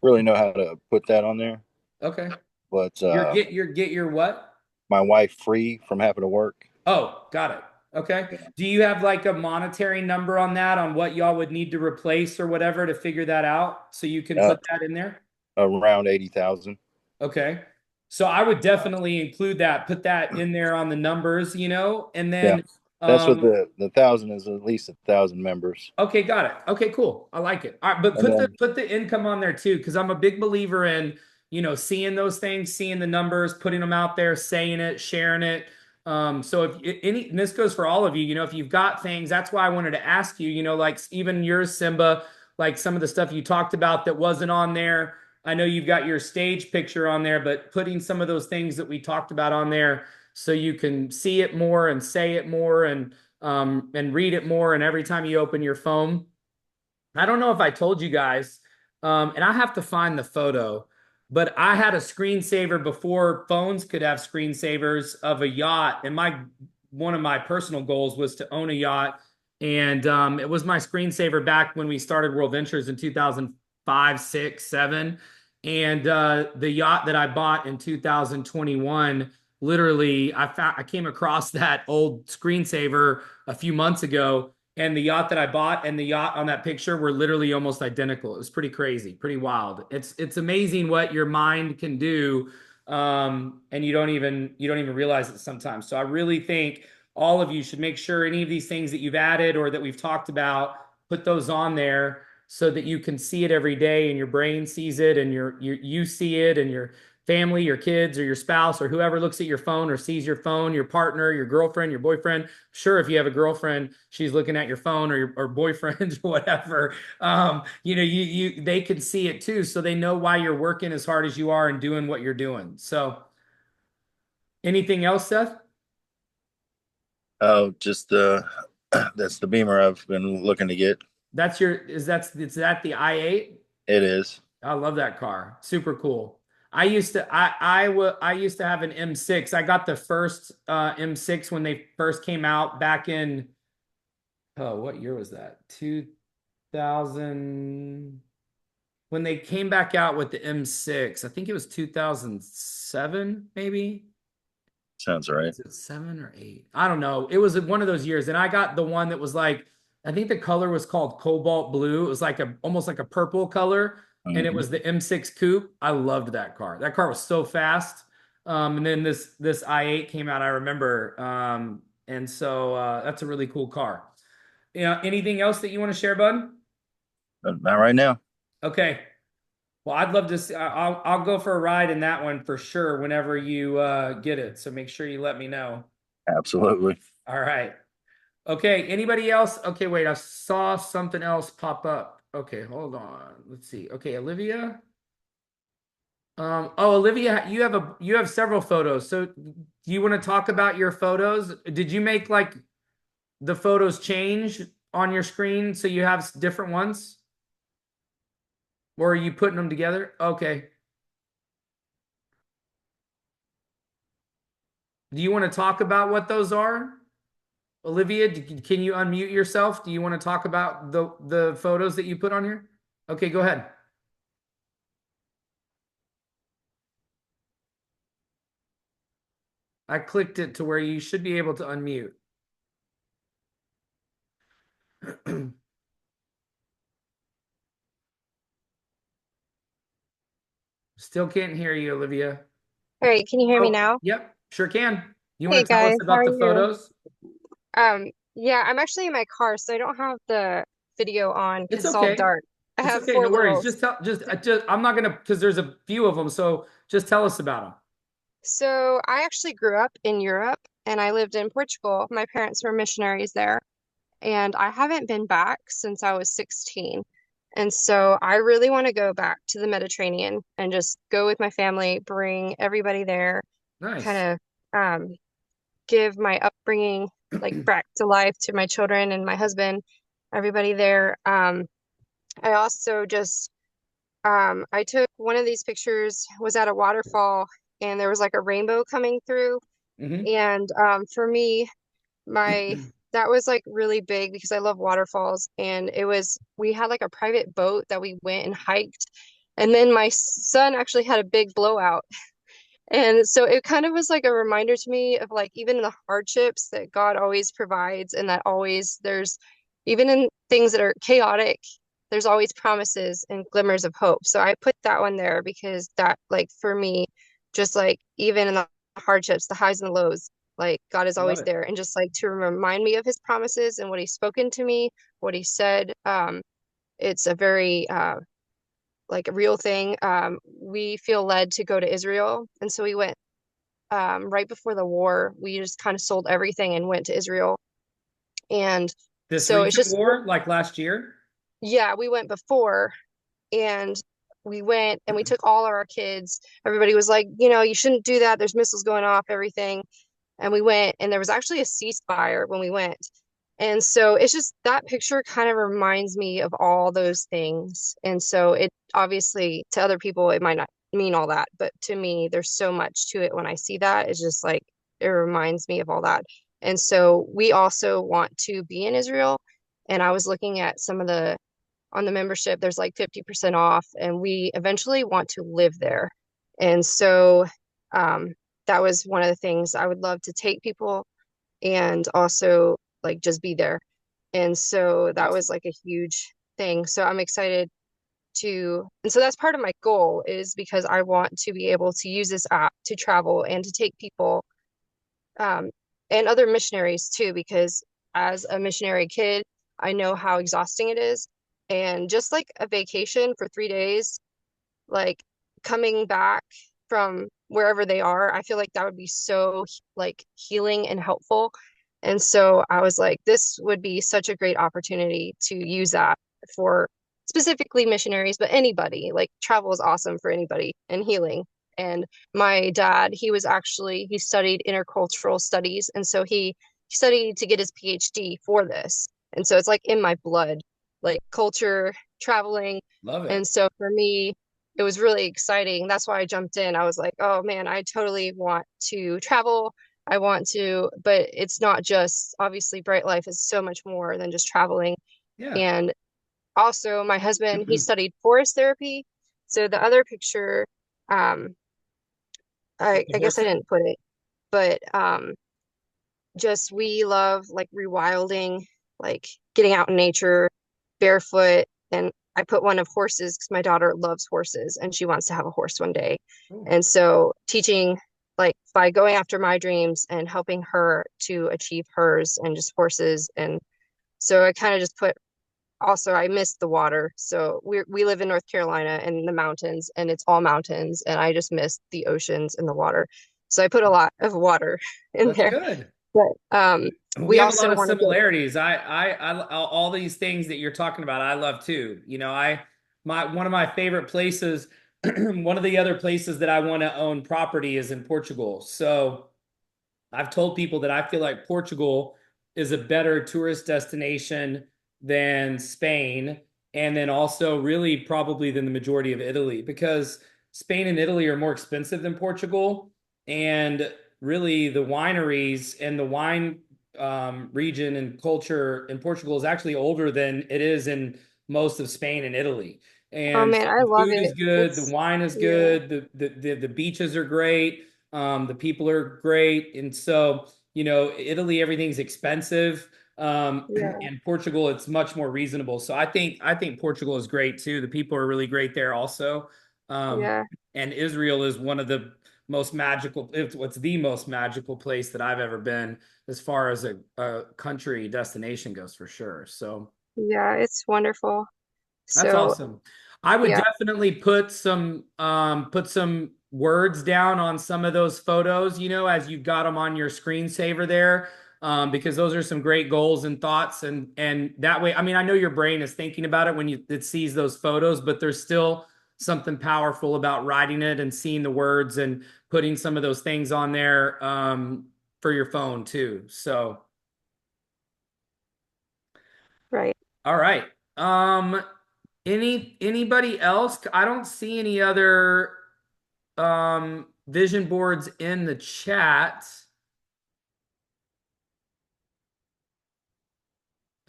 really know how to put that on there, Okay. but Get your what? my wife free from having to work. Oh, got it. Okay. Do you have like a monetary number on that, on what y'all would need to replace or whatever to figure that out so you can Uh, put that in there? Around 80,000. Okay. So I would definitely include that, put that in there on the numbers, and Yeah, then that's what the thousand is. At least 1,000 members, okay, got it. Okay, cool. I like it. All right, but and then put the income on there too, because I'm a big believer in, seeing those things, seeing the numbers, putting them out there, saying it, sharing it. So if any, and this goes for all of you, if you've got things, that's why I wanted to ask you, like even yours, Simba, like some of the stuff you talked about that wasn't on there. I know you've got your stage picture on there, but putting some of those things that we talked about on there so you can see it more and say it more and read it more. And every time you open your phone, I don't know if I told you guys, and I have to find the photo, but I had a screensaver before phones could have screensavers of a yacht. And one of my personal goals was to own a yacht. And it was my screensaver back when we started World Ventures in 2005, 6, 7. And the yacht that I bought in 2021, literally, I came across that old screensaver a few months ago, and the yacht that I bought and the yacht on that picture were literally almost identical. It was pretty crazy, pretty wild. It's amazing what your mind can do, and you don't even realize it sometimes. So I really think all of you should make sure any of these things that you've added or that we've talked about, put those on there so that you can see it every day and your brain sees it and you see it, and your family, your kids, or your spouse, or whoever looks at your phone or sees your phone, your partner, your girlfriend, your boyfriend. Sure, if you have a girlfriend, she's looking at your phone, or boyfriend or whatever. They can see it too, so they know why you're working as hard as you are and doing what you're doing. So, anything else, Seth? oh, just that's the Beamer I've been looking to get. Is that the i8? It is. I love that car. Super cool. I used to have an M6. I got the first M6 when they first came out back in, oh, what year was that? 2000, when they came back out with the M6. I think it was 2007 maybe. Sounds right. Is it 7 or 8? I don't know. It was one of those years, and I got the one that was like, I think the color was called cobalt blue. It was like almost like a purple color, and it Mhm. was the M6 Coupe. I loved that car. That car was so fast. And then this i8 came out, I remember. And so that's a really cool car. Anything else that you want to share, bud? Not right now. Okay. Well, I'd love to see, I'll go for a ride in that one for sure whenever you get it. So make sure you let me know. Absolutely. All right. Okay. Anybody else? Okay, wait. I saw something else pop up. Okay, hold on. Let's see. Okay, Olivia. Olivia, you have several photos. So do you want to talk about your photos? Did you make like the photos change on your screen so you have different ones? Or are you putting them together? Okay. Do you want to talk about what those are? Olivia, can you unmute yourself? Do you want to talk about the photos that you put on here? Okay, go ahead. I clicked it to where you should be able to unmute. Still can't hear you, Olivia. All right, can you hear me Oh, now? yep, sure can. You Hey want to tell us guys, how about are the you? photos? Yeah, I'm actually in my car, so I don't have the video on It's because it's all okay. dark. I It's have okay. four No worries. little. Just tell. Just. I'm not gonna because there's a few of them. So just tell us about them. So I actually grew up in Europe and I lived in Portugal. My parents were missionaries there, and I haven't been back since I was 16. And so I really want to go back to the Mediterranean and just go with my family, bring everybody there, Nice. kind of give my upbringing like back to life to my children and my husband, everybody there. I also just I took one of these pictures was at a waterfall and there was like a rainbow coming through. Hmm. And for me, my that was like really big because I love waterfalls. And we had like a private boat that we went and hiked. And then my son actually had a big blowout. And so it kind of was like a reminder to me of like even in the hardships that God always provides and that always there's even in things that are chaotic, there's always promises and glimmers of hope. So I put that one there because that like for me, just like even in the hardships, the highs and the lows, like God is Love always it. there. And just like to remind me of his promises and what he's spoken to me, what he said. It's a very like a real thing. We feel led to go to Israel. And so we went right before the war. We just kind of sold everything and went to Israel. And This so it's recent just, war, like last year. yeah, we went before and we went and we took all of our kids. Everybody was like, you shouldn't do that. There's missiles going off, everything. And we went, and there was actually a ceasefire when we went. And so it's just that picture kind of reminds me of all those things. And so it obviously to other people it might not mean all that, but to me there's so much to it when I see that. It's just like it reminds me of all that. And so we also want to be in Israel. And I was looking at some of the on the membership, there's like 50% off, and we eventually want to live there. And so um, that was one of the things I would love to take people and also like just be there. And so that was Awesome. like a huge thing. So I'm excited and so that's part of my goal is because I want to be able to use this app to travel and to take people um, and other missionaries too, because as a missionary kid, I know how exhausting it is. And just like a vacation for 3 days, like coming back from wherever they are, I feel like that would be so like healing and helpful. And so I was like, this would be such a great opportunity to use that for specifically missionaries, but anybody. Like travel is awesome for anybody and healing. And my dad, he studied intercultural studies. And so he studied to get his PhD for this. And so it's like in my blood, like culture, traveling. Love it. And so for me, it was really exciting. That's why I jumped in. I was like, oh man, I totally want to travel. I want to, but it's not just obviously Bright Life is so much more than just traveling. Yeah. And also my husband, he studied forest therapy. So the other picture, um, I guess I Horse. didn't put it. but just we love like rewilding, like getting out in nature, barefoot. And I put one of horses because my daughter loves horses and she wants to have a horse one day. And so teaching like by going after my dreams and helping her to achieve hers and just horses. And so I kind of just put also I miss the water. So we live in North Carolina and the mountains and it's all mountains and I just miss the oceans and the water. So I put a lot of water in That's there. good. But We have a also lot of want to get similarities. All these things that you're talking about, I love too. You know, one of my favorite places, one of the other places that I want to own property is in Portugal. So I've told people that I feel like Portugal is a better tourist destination than Spain, and then also really probably than the majority of Italy, because Spain and Italy are more expensive than Portugal, and really the wineries and the wine region and culture in Portugal is actually older than it is in most of Spain and Italy. oh And so man, I the love food is it. good, the It's wine is yeah, good, the beaches are great, the people are great, and so you know, Italy, everything's expensive. yeah, And Portugal, it's much more reasonable. So I think Portugal is great too. The people are really great there also. Um, yeah, and Israel is one of the most magical, it's what's the most magical place that I've ever been as far as a country destination goes for sure. So yeah, it's wonderful. that's So awesome. I would yeah, definitely put some words down on some of those photos, you know, as you've got them on your screensaver there. Because those are some great goals and thoughts, and that way, I mean, I know your brain is thinking about it when it sees those photos, but there's still something powerful about writing it and seeing the words and putting some of those things on there for your phone too. So, right. all right. Anybody else? I don't see any other vision boards in the chat.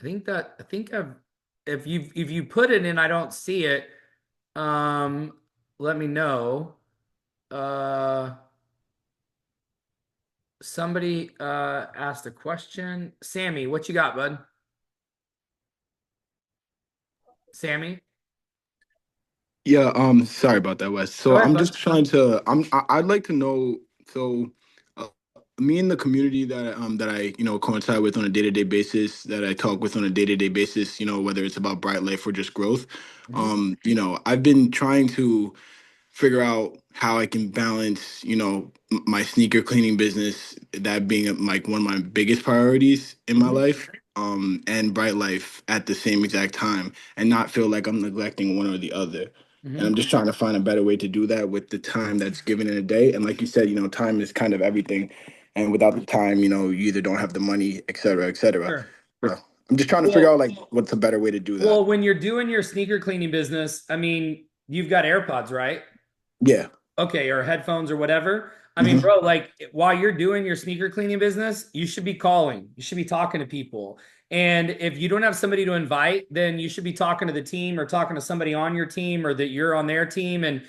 I think I've if you put it in, I don't see it. Let me know. Uh Somebody asked a question. Sammy, what you got, bud? Sammy? Yeah, sorry about that, Wes. Go So ahead, I'm bud. just trying to I'd like to know, so uh, me and the community that I, coincide with on a day-to-day basis, that I talk with on a day-to-day basis, whether it's about Bright Life or just growth. Mhm. I've been trying to figure out how I can balance, my sneaker cleaning business, that being like one of my biggest priorities in my Mhm. life, and Bright Life at the same exact time, and not feel like I'm neglecting one or the other. And I'm Mhm. just trying to find a better way to do that with the time that's given in a day. And like you said, time is kind of everything. And without the time, you either don't have the money, et cetera, et cetera. Sure. So I'm just trying to figure out Well, like what's a better way to do that. well, when you're doing your sneaker cleaning business, I mean, you've got AirPods, right? Yeah. Okay, or headphones or whatever. I mean, Hmm. bro, like while you're doing your sneaker cleaning business, you should be calling. You should be talking to people. And if you don't have somebody to invite, then you should be talking to the team or talking to somebody on your team or that you're on their team and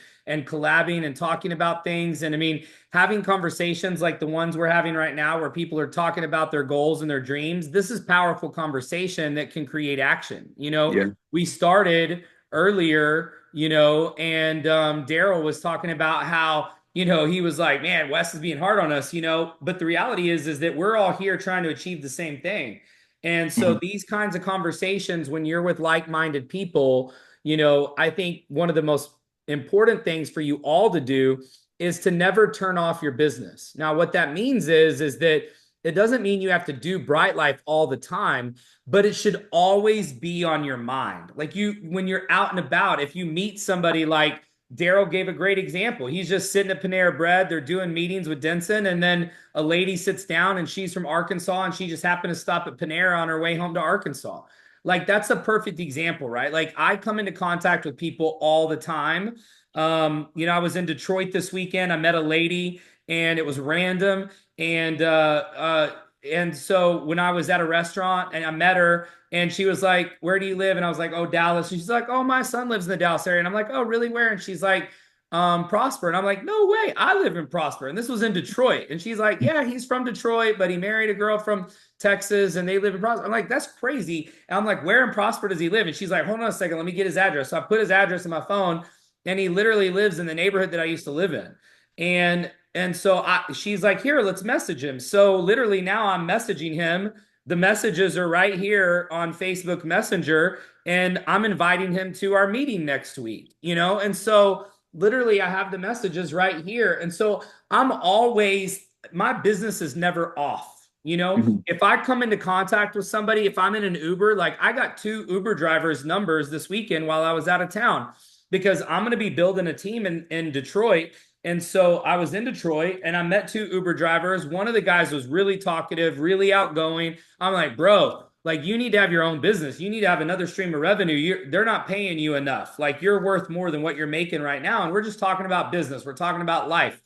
collabing and talking about things. And I mean, having conversations like the ones we're having right now where people are talking about their goals and their dreams, this is powerful conversation that can create action. You know, Yeah. we started earlier, you know, and Daryl was talking about how, you know, he was like, man, Wes is being hard on us, you know, but the reality is that we're all here trying to achieve the same thing. And so Mhm. these kinds of conversations, when you're with like-minded people, you know, I think one of the most important things for you all to do is to never turn off your business. Now, what that means is that it doesn't mean you have to do Bright Life all the time, but it should always be on your mind. Like when you're out and about, if you meet somebody like Daryl gave a great example. He's just sitting at Panera Bread. They're doing meetings with Denson, and then a lady sits down and she's from Arkansas and she just happened to stop at Panera on her way home to Arkansas. Like that's a perfect example, right? Like I come into contact with people all the time. You know, I was in Detroit this weekend. I met a lady and it was random. And so when I was at a restaurant and I met her and she was like, where do you live? And I was like, oh, Dallas. And she's like, oh, my son lives in the Dallas area. And I'm like, oh, really? Where? And she's like, Prosper. And I'm like, no way, I live in Prosper. And this was in Detroit. And she's like, yeah, he's from Detroit, but he married a girl from Texas and they live in Prosper. I'm like, that's crazy. And I'm like, where in Prosper does he live? And she's like, hold on a second, let me get his address. So I put his address in my phone, and he literally lives in the neighborhood that I used to live in. And so she's like, here, let's message him. So literally now I'm messaging him. The messages are right here on Facebook Messenger, and I'm inviting him to our meeting next week, you know? And so literally I have the messages right here. And so my business is never off. You know, if I come into contact with somebody, if I'm in an Uber, like I got 2 Uber drivers' numbers this weekend while I was out of town, because I'm going to be building a team in Detroit. And so I was in Detroit and I met 2 Uber drivers. One of the guys was really talkative, really outgoing. I'm like, bro, like you need to have your own business. You need to have another stream of revenue. They're not paying you enough. Like you're worth more than what you're making right now. And we're just talking about business. We're talking about life.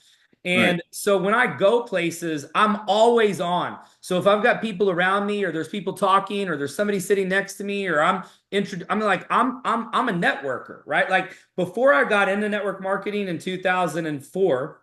And so when I go places, I'm always on. So if I've got people around me, or there's people talking, or there's somebody sitting next to me, or I'm a networker, right? Like before I got into network marketing in 2004,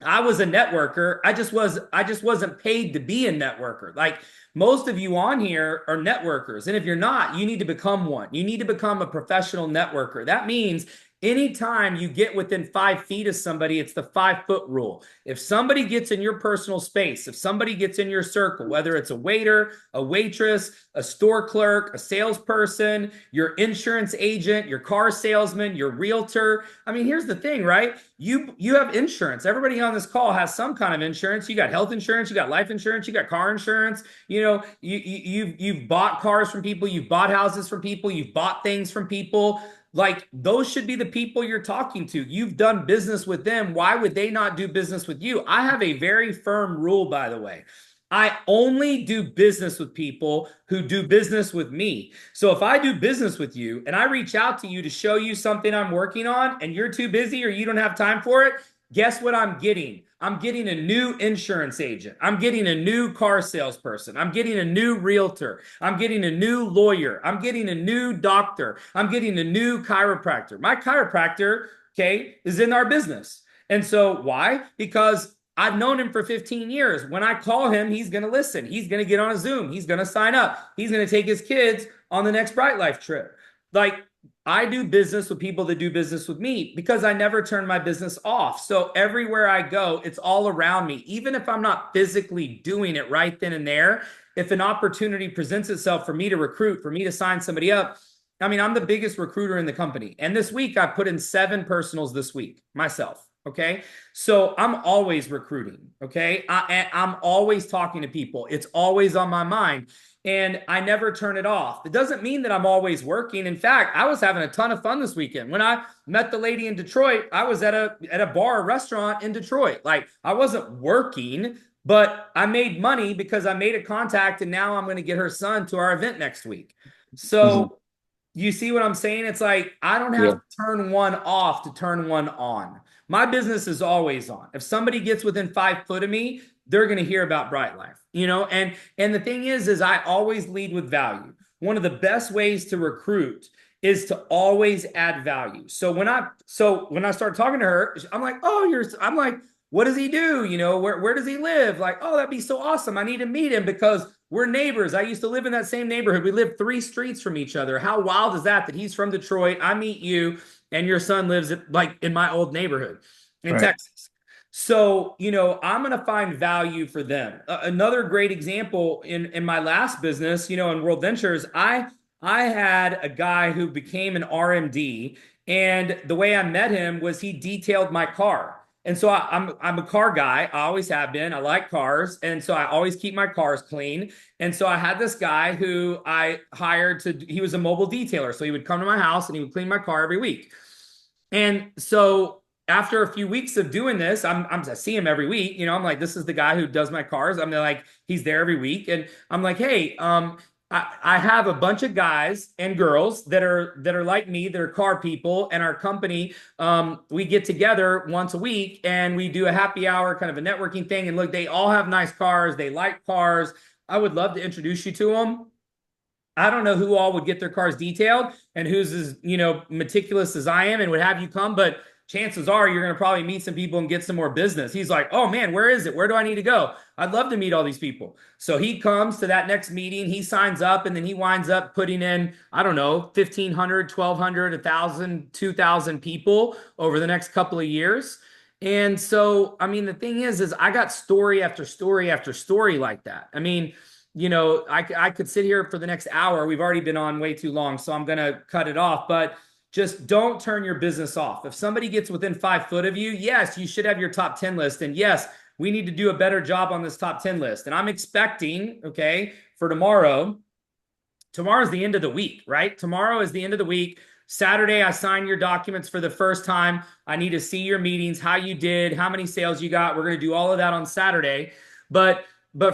I was a networker. I just wasn't paid to be a networker. Like most of you on here are networkers. And if you're not, you need to become one. You need to become a professional networker. That means anytime you get within 5 feet of somebody, it's the 5-foot rule. If somebody gets in your personal space, if somebody gets in your circle, whether it's a waiter, a waitress, a store clerk, a salesperson, your insurance agent, your car salesman, your realtor. I mean, here's the thing, right? You have insurance. Everybody on this call has some kind of insurance. You got health insurance, you got life insurance, you got car insurance. You know, you've bought cars from people, you've bought houses from people, you've bought things from people. Like those should be the people you're talking to. You've done business with them. Why would they not do business with you? I have a very firm rule, by the way. I only do business with people who do business with me. So if I do business with you and I reach out to you to show you something I'm working on and you're too busy or you don't have time for it, guess what I'm getting? I'm getting a new insurance agent. I'm getting a new car salesperson. I'm getting a new realtor. I'm getting a new lawyer. I'm getting a new doctor. I'm getting a new chiropractor. My chiropractor, okay, is in our business. And so why? Because I've known him for 15 years. When I call him, he's going to listen. He's going to get on a Zoom. He's going to sign up. He's going to take his kids on the next Bright Life trip. Like, I do business with people that do business with me because I never turn my business off. So everywhere I go, it's all around me. Even if I'm not physically doing it right then and there, if an opportunity presents itself for me to recruit, for me to sign somebody up, I mean, I'm the biggest recruiter in the company. And this week I put in 7 personals this week myself. Okay. So I'm always recruiting. Okay. I'm always talking to people. It's always on my mind. And I never turn it off. It doesn't mean that I'm always working. In fact, I was having a ton of fun this weekend. When I met the lady in Detroit, I was at a bar, a restaurant in Detroit. Like I wasn't working, but I made money because I made a contact, and now I'm going to get her son to our event next week. So you see what I'm saying? It's like I don't have to turn one off to turn one on. My business is always on. If somebody gets within 5 foot of me, they're going to hear about Bright Life, you know? And the thing is I always lead with value. One of the best ways to recruit is to always add value. So when I start talking to her, I'm like, I'm like, what does he do? You know, where does he live? Like, oh, that'd be so awesome. I need to meet him because we're neighbors. I used to live in that same neighborhood. We live 3 streets from each other. How wild is that he's from Detroit, I meet you, and your son lives in my old neighborhood in Texas. So, you know, I'm going to find value for them. Another great example in my last business, you know, in World Ventures, I had a guy who became an RMD, and the way I met him was he detailed my car. And so I'm a car guy. I always have been. I like cars. And so I always keep my cars clean. And so I had this guy who I hired he was a mobile detailer. So he would come to my house and he would clean my car every week. And so after a few weeks of doing this, I see him every week. You know, I'm like, this is the guy who does my cars. I'm like, he's there every week. And I'm like, hey, I have a bunch of guys and girls that are like me, that are car people, and our company, we get together once a week and we do a happy hour, kind of a networking thing. And look, they all have nice cars. They like cars. I would love to introduce you to them. I don't know who all would get their cars detailed and who's as, you know, meticulous as I am and would have you come, but chances are you're going to probably meet some people and get some more business. He's like, oh man, where is it? Where do I need to go? I'd love to meet all these people. So he comes to that next meeting, he signs up, and then he winds up putting in, I don't know, 1,500, 1,200, 1,000, 2,000 people over the next couple of years. And so, I mean, the thing is I got story after story after story like that. I mean, you know, I could sit here for the next hour. We've already been on way too long, so I'm going to cut it off. But just don't turn your business off. If somebody gets within 5 foot of you, yes, you should have your top 10 list. And yes, we need to do a better job on this top 10 list. And I'm expecting, okay, for tomorrow. Tomorrow's the end of the week, right? Tomorrow is the end of the week. Saturday, I sign your documents for the first time. I need to see your meetings, how you did, how many sales you got. We're going to do all of that on Saturday. But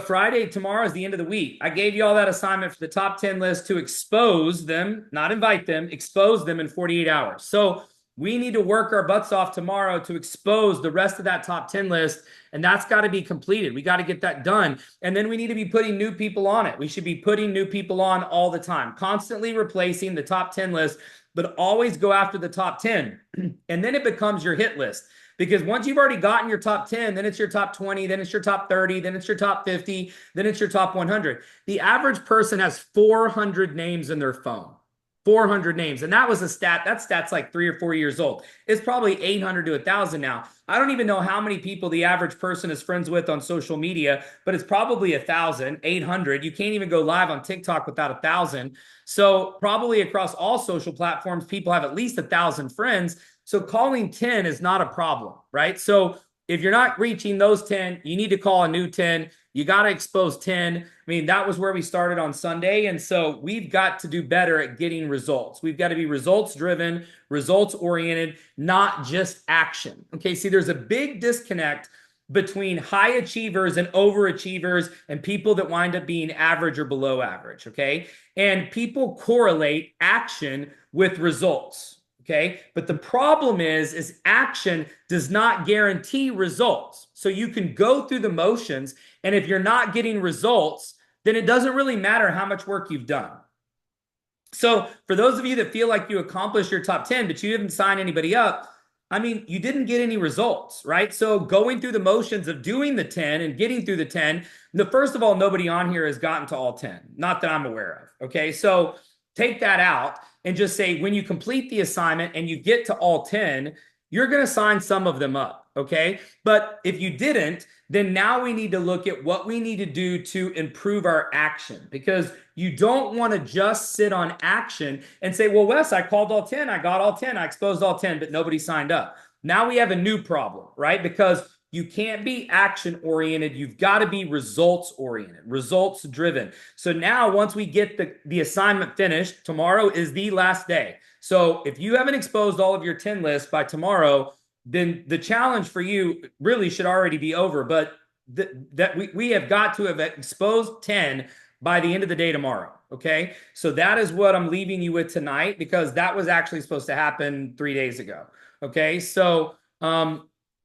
Friday, tomorrow is the end of the week. I gave you all that assignment for the top 10 list to expose them, not invite them, expose them in 48 hours. So we need to work our butts off tomorrow to expose the rest of that top 10 list. And that's got to be completed. We got to get that done. And then we need to be putting new people on it. We should be putting new people on all the time, constantly replacing the top 10 list, but always go after the top 10. And then it becomes your hit list. Because once you've already gotten your top 10, then it's your top 20, then it's your top 30, then it's your top 50, then it's your top 100. The average person has 400 names in their phone. 400 names. And that was a stat. That stat's like 3 or 4 years old. It's probably 800 to 1,000 now. I don't even know how many people the average person is friends with on social media, but it's probably 1,000, 800. You can't even go live on TikTok without 1,000. So probably across all social platforms, people have at least 1,000 friends. So calling 10 is not a problem, right? So if you're not reaching those 10, you need to call a new 10. You got to expose 10. I mean, that was where we started on Sunday. And so we've got to do better at getting results. We've got to be results driven, results oriented, not just action. Okay. See, there's a big disconnect between high achievers and overachievers and people that wind up being average or below average. Okay. And people correlate action with results. Okay. But the problem is action does not guarantee results. So you can go through the motions, and if you're not getting results, then it doesn't really matter how much work you've done. So for those of you that feel like you accomplished your top 10, but you didn't sign anybody up, I mean, you didn't get any results, right? So going through the motions of doing the 10 and getting through the 10, first of all, nobody on here has gotten to all 10, not that I'm aware of. Okay. So take that out and just say, when you complete the assignment and you get to all 10, you're going to sign some of them up. Okay. But if you didn't, then now we need to look at what we need to do to improve our action, because you don't want to just sit on action and say, well, Wes, I called all 10. I got all 10. I exposed all 10, but nobody signed up. Now we have a new problem, right? Because you can't be action oriented. You've got to be results oriented, results driven. So now once we get the assignment finished, tomorrow is the last day. So if you haven't exposed all of your 10 lists by tomorrow, then the challenge for you really should already be over. But we have got to have exposed 10 by the end of the day tomorrow. Okay. So that is what I'm leaving you with tonight, because that was actually supposed to happen 3 days ago. Okay. So,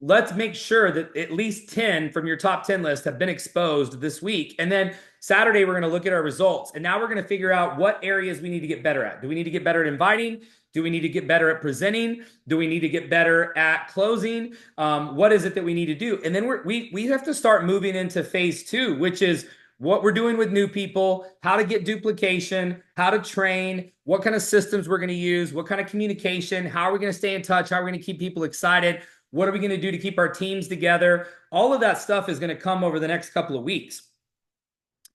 let's make sure that at least 10 from your top 10 list have been exposed this week. And then Saturday, we're going to look at our results. And now we're going to figure out what areas we need to get better at. Do we need to get better at inviting? Do we need to get better at presenting? Do we need to get better at closing? What is it that we need to do? And then we have to start moving into phase 2, which is what we're doing with new people, how to get duplication, how to train, what kind of systems we're going to use, what kind of communication, how are we going to stay in touch, how are we going to keep people excited, what are we going to do to keep our teams together? All of that stuff is going to come over the next couple of weeks.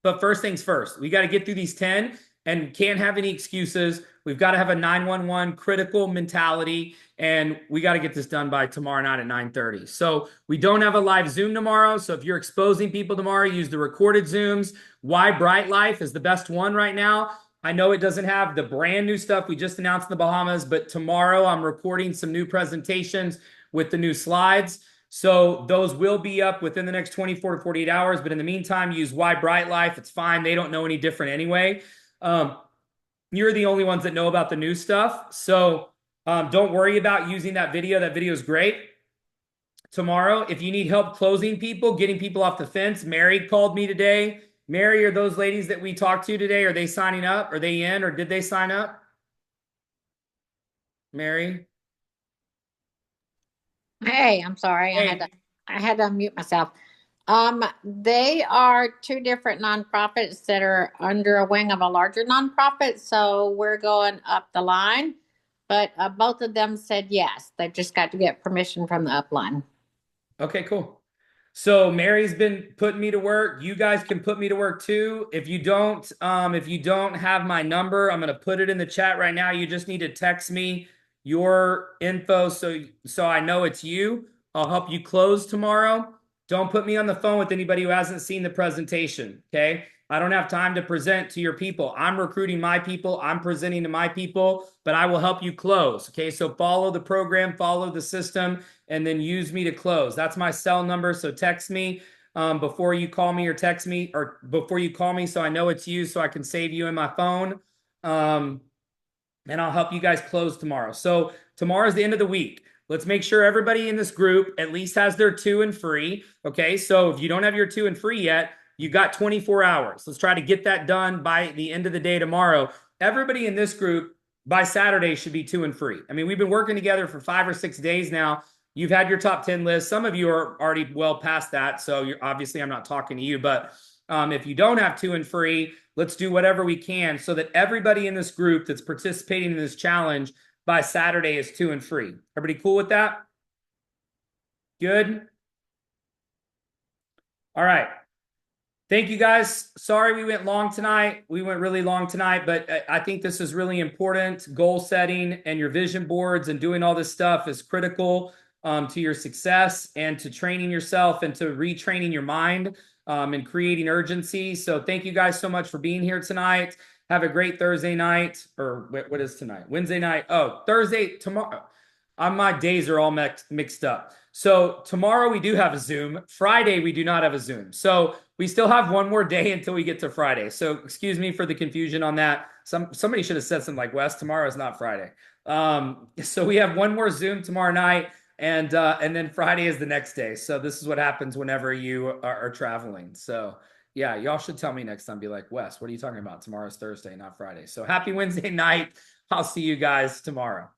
But first things first, we got to get through these 10 and can't have any excuses. We've got to have a 911 critical mentality, and we got to get this done by tomorrow night at 9:30. So we don't have a live Zoom tomorrow. So if you're exposing people tomorrow, use the recorded Zooms. Why Bright Life is the best one right now. I know it doesn't have the brand new stuff we just announced in the Bahamas, but tomorrow I'm recording some new presentations with the new slides. So those will be up within the next 24 to 48 hours. But in the meantime, use Why Bright Life. It's fine. They don't know any different anyway. You're the only ones that know about the new stuff. So don't worry about using that video. That video is great. Tomorrow, if you need help closing people, getting people off the fence, Mary called me today. Mary, are those ladies that we talked to today, are they signing up? Are they in, or did they sign up? Mary? Hey, I'm sorry. Hey, I had to unmute myself. They are two different nonprofits that are under a wing of a larger nonprofit. So we're going up the line, but both of them said yes. They've just got to get permission from the upline. okay, cool. So Mary's been putting me to work. You guys can put me to work too. If you don't have my number, I'm gonna put it in the chat right now. You just need to text me your info so I know it's you. I'll help you close tomorrow. Don't put me on the phone with anybody who hasn't seen the presentation. Okay. I don't have time to present to your people. I'm recruiting my people. I'm presenting to my people, but I will help you close. Okay. So follow the program, follow the system, and then use me to close. That's my cell number. So text me before you call me, or text me, or before you call me, so I know it's you, so I can save you in my phone. And I'll help you guys close tomorrow. So tomorrow's the end of the week. Let's make sure everybody in this group at least has their 2 and free. Okay. So if you don't have your 2 and free yet, you got 24 hours. Let's try to get that done by the end of the day tomorrow. Everybody in this group by Saturday should be 2 and free. I mean, we've been working together for 5 or 6 days now. You've had your top 10 list. Some of you are already well past that. So you're obviously, I'm not talking to you, but if you don't have 2 and free, let's do whatever we can so that everybody in this group that's participating in this challenge by Saturday is 2 and free. Everybody cool with that? Good. All right. Thank you guys. Sorry we went long tonight. We went really long tonight, but I think this is really important. Goal setting and your vision boards and doing all this stuff is critical to your success and to training yourself and to retraining your mind and creating urgency. So thank you guys so much for being here tonight. Have a great Thursday night, or what is tonight? Wednesday night. Oh, Thursday, tomorrow. My days are all mixed up. So tomorrow we do have a Zoom. Friday we do not have a Zoom. So we still have one more day until we get to Friday. So excuse me for the confusion on that. Somebody should have said something like, Wes, tomorrow is not Friday. So we have one more Zoom tomorrow night, and then Friday is the next day. So this is what happens whenever you are traveling. So yeah, y'all should tell me next time. Be like, Wes, what are you talking about? Tomorrow's Thursday, not Friday. So happy Wednesday night. I'll see you guys tomorrow.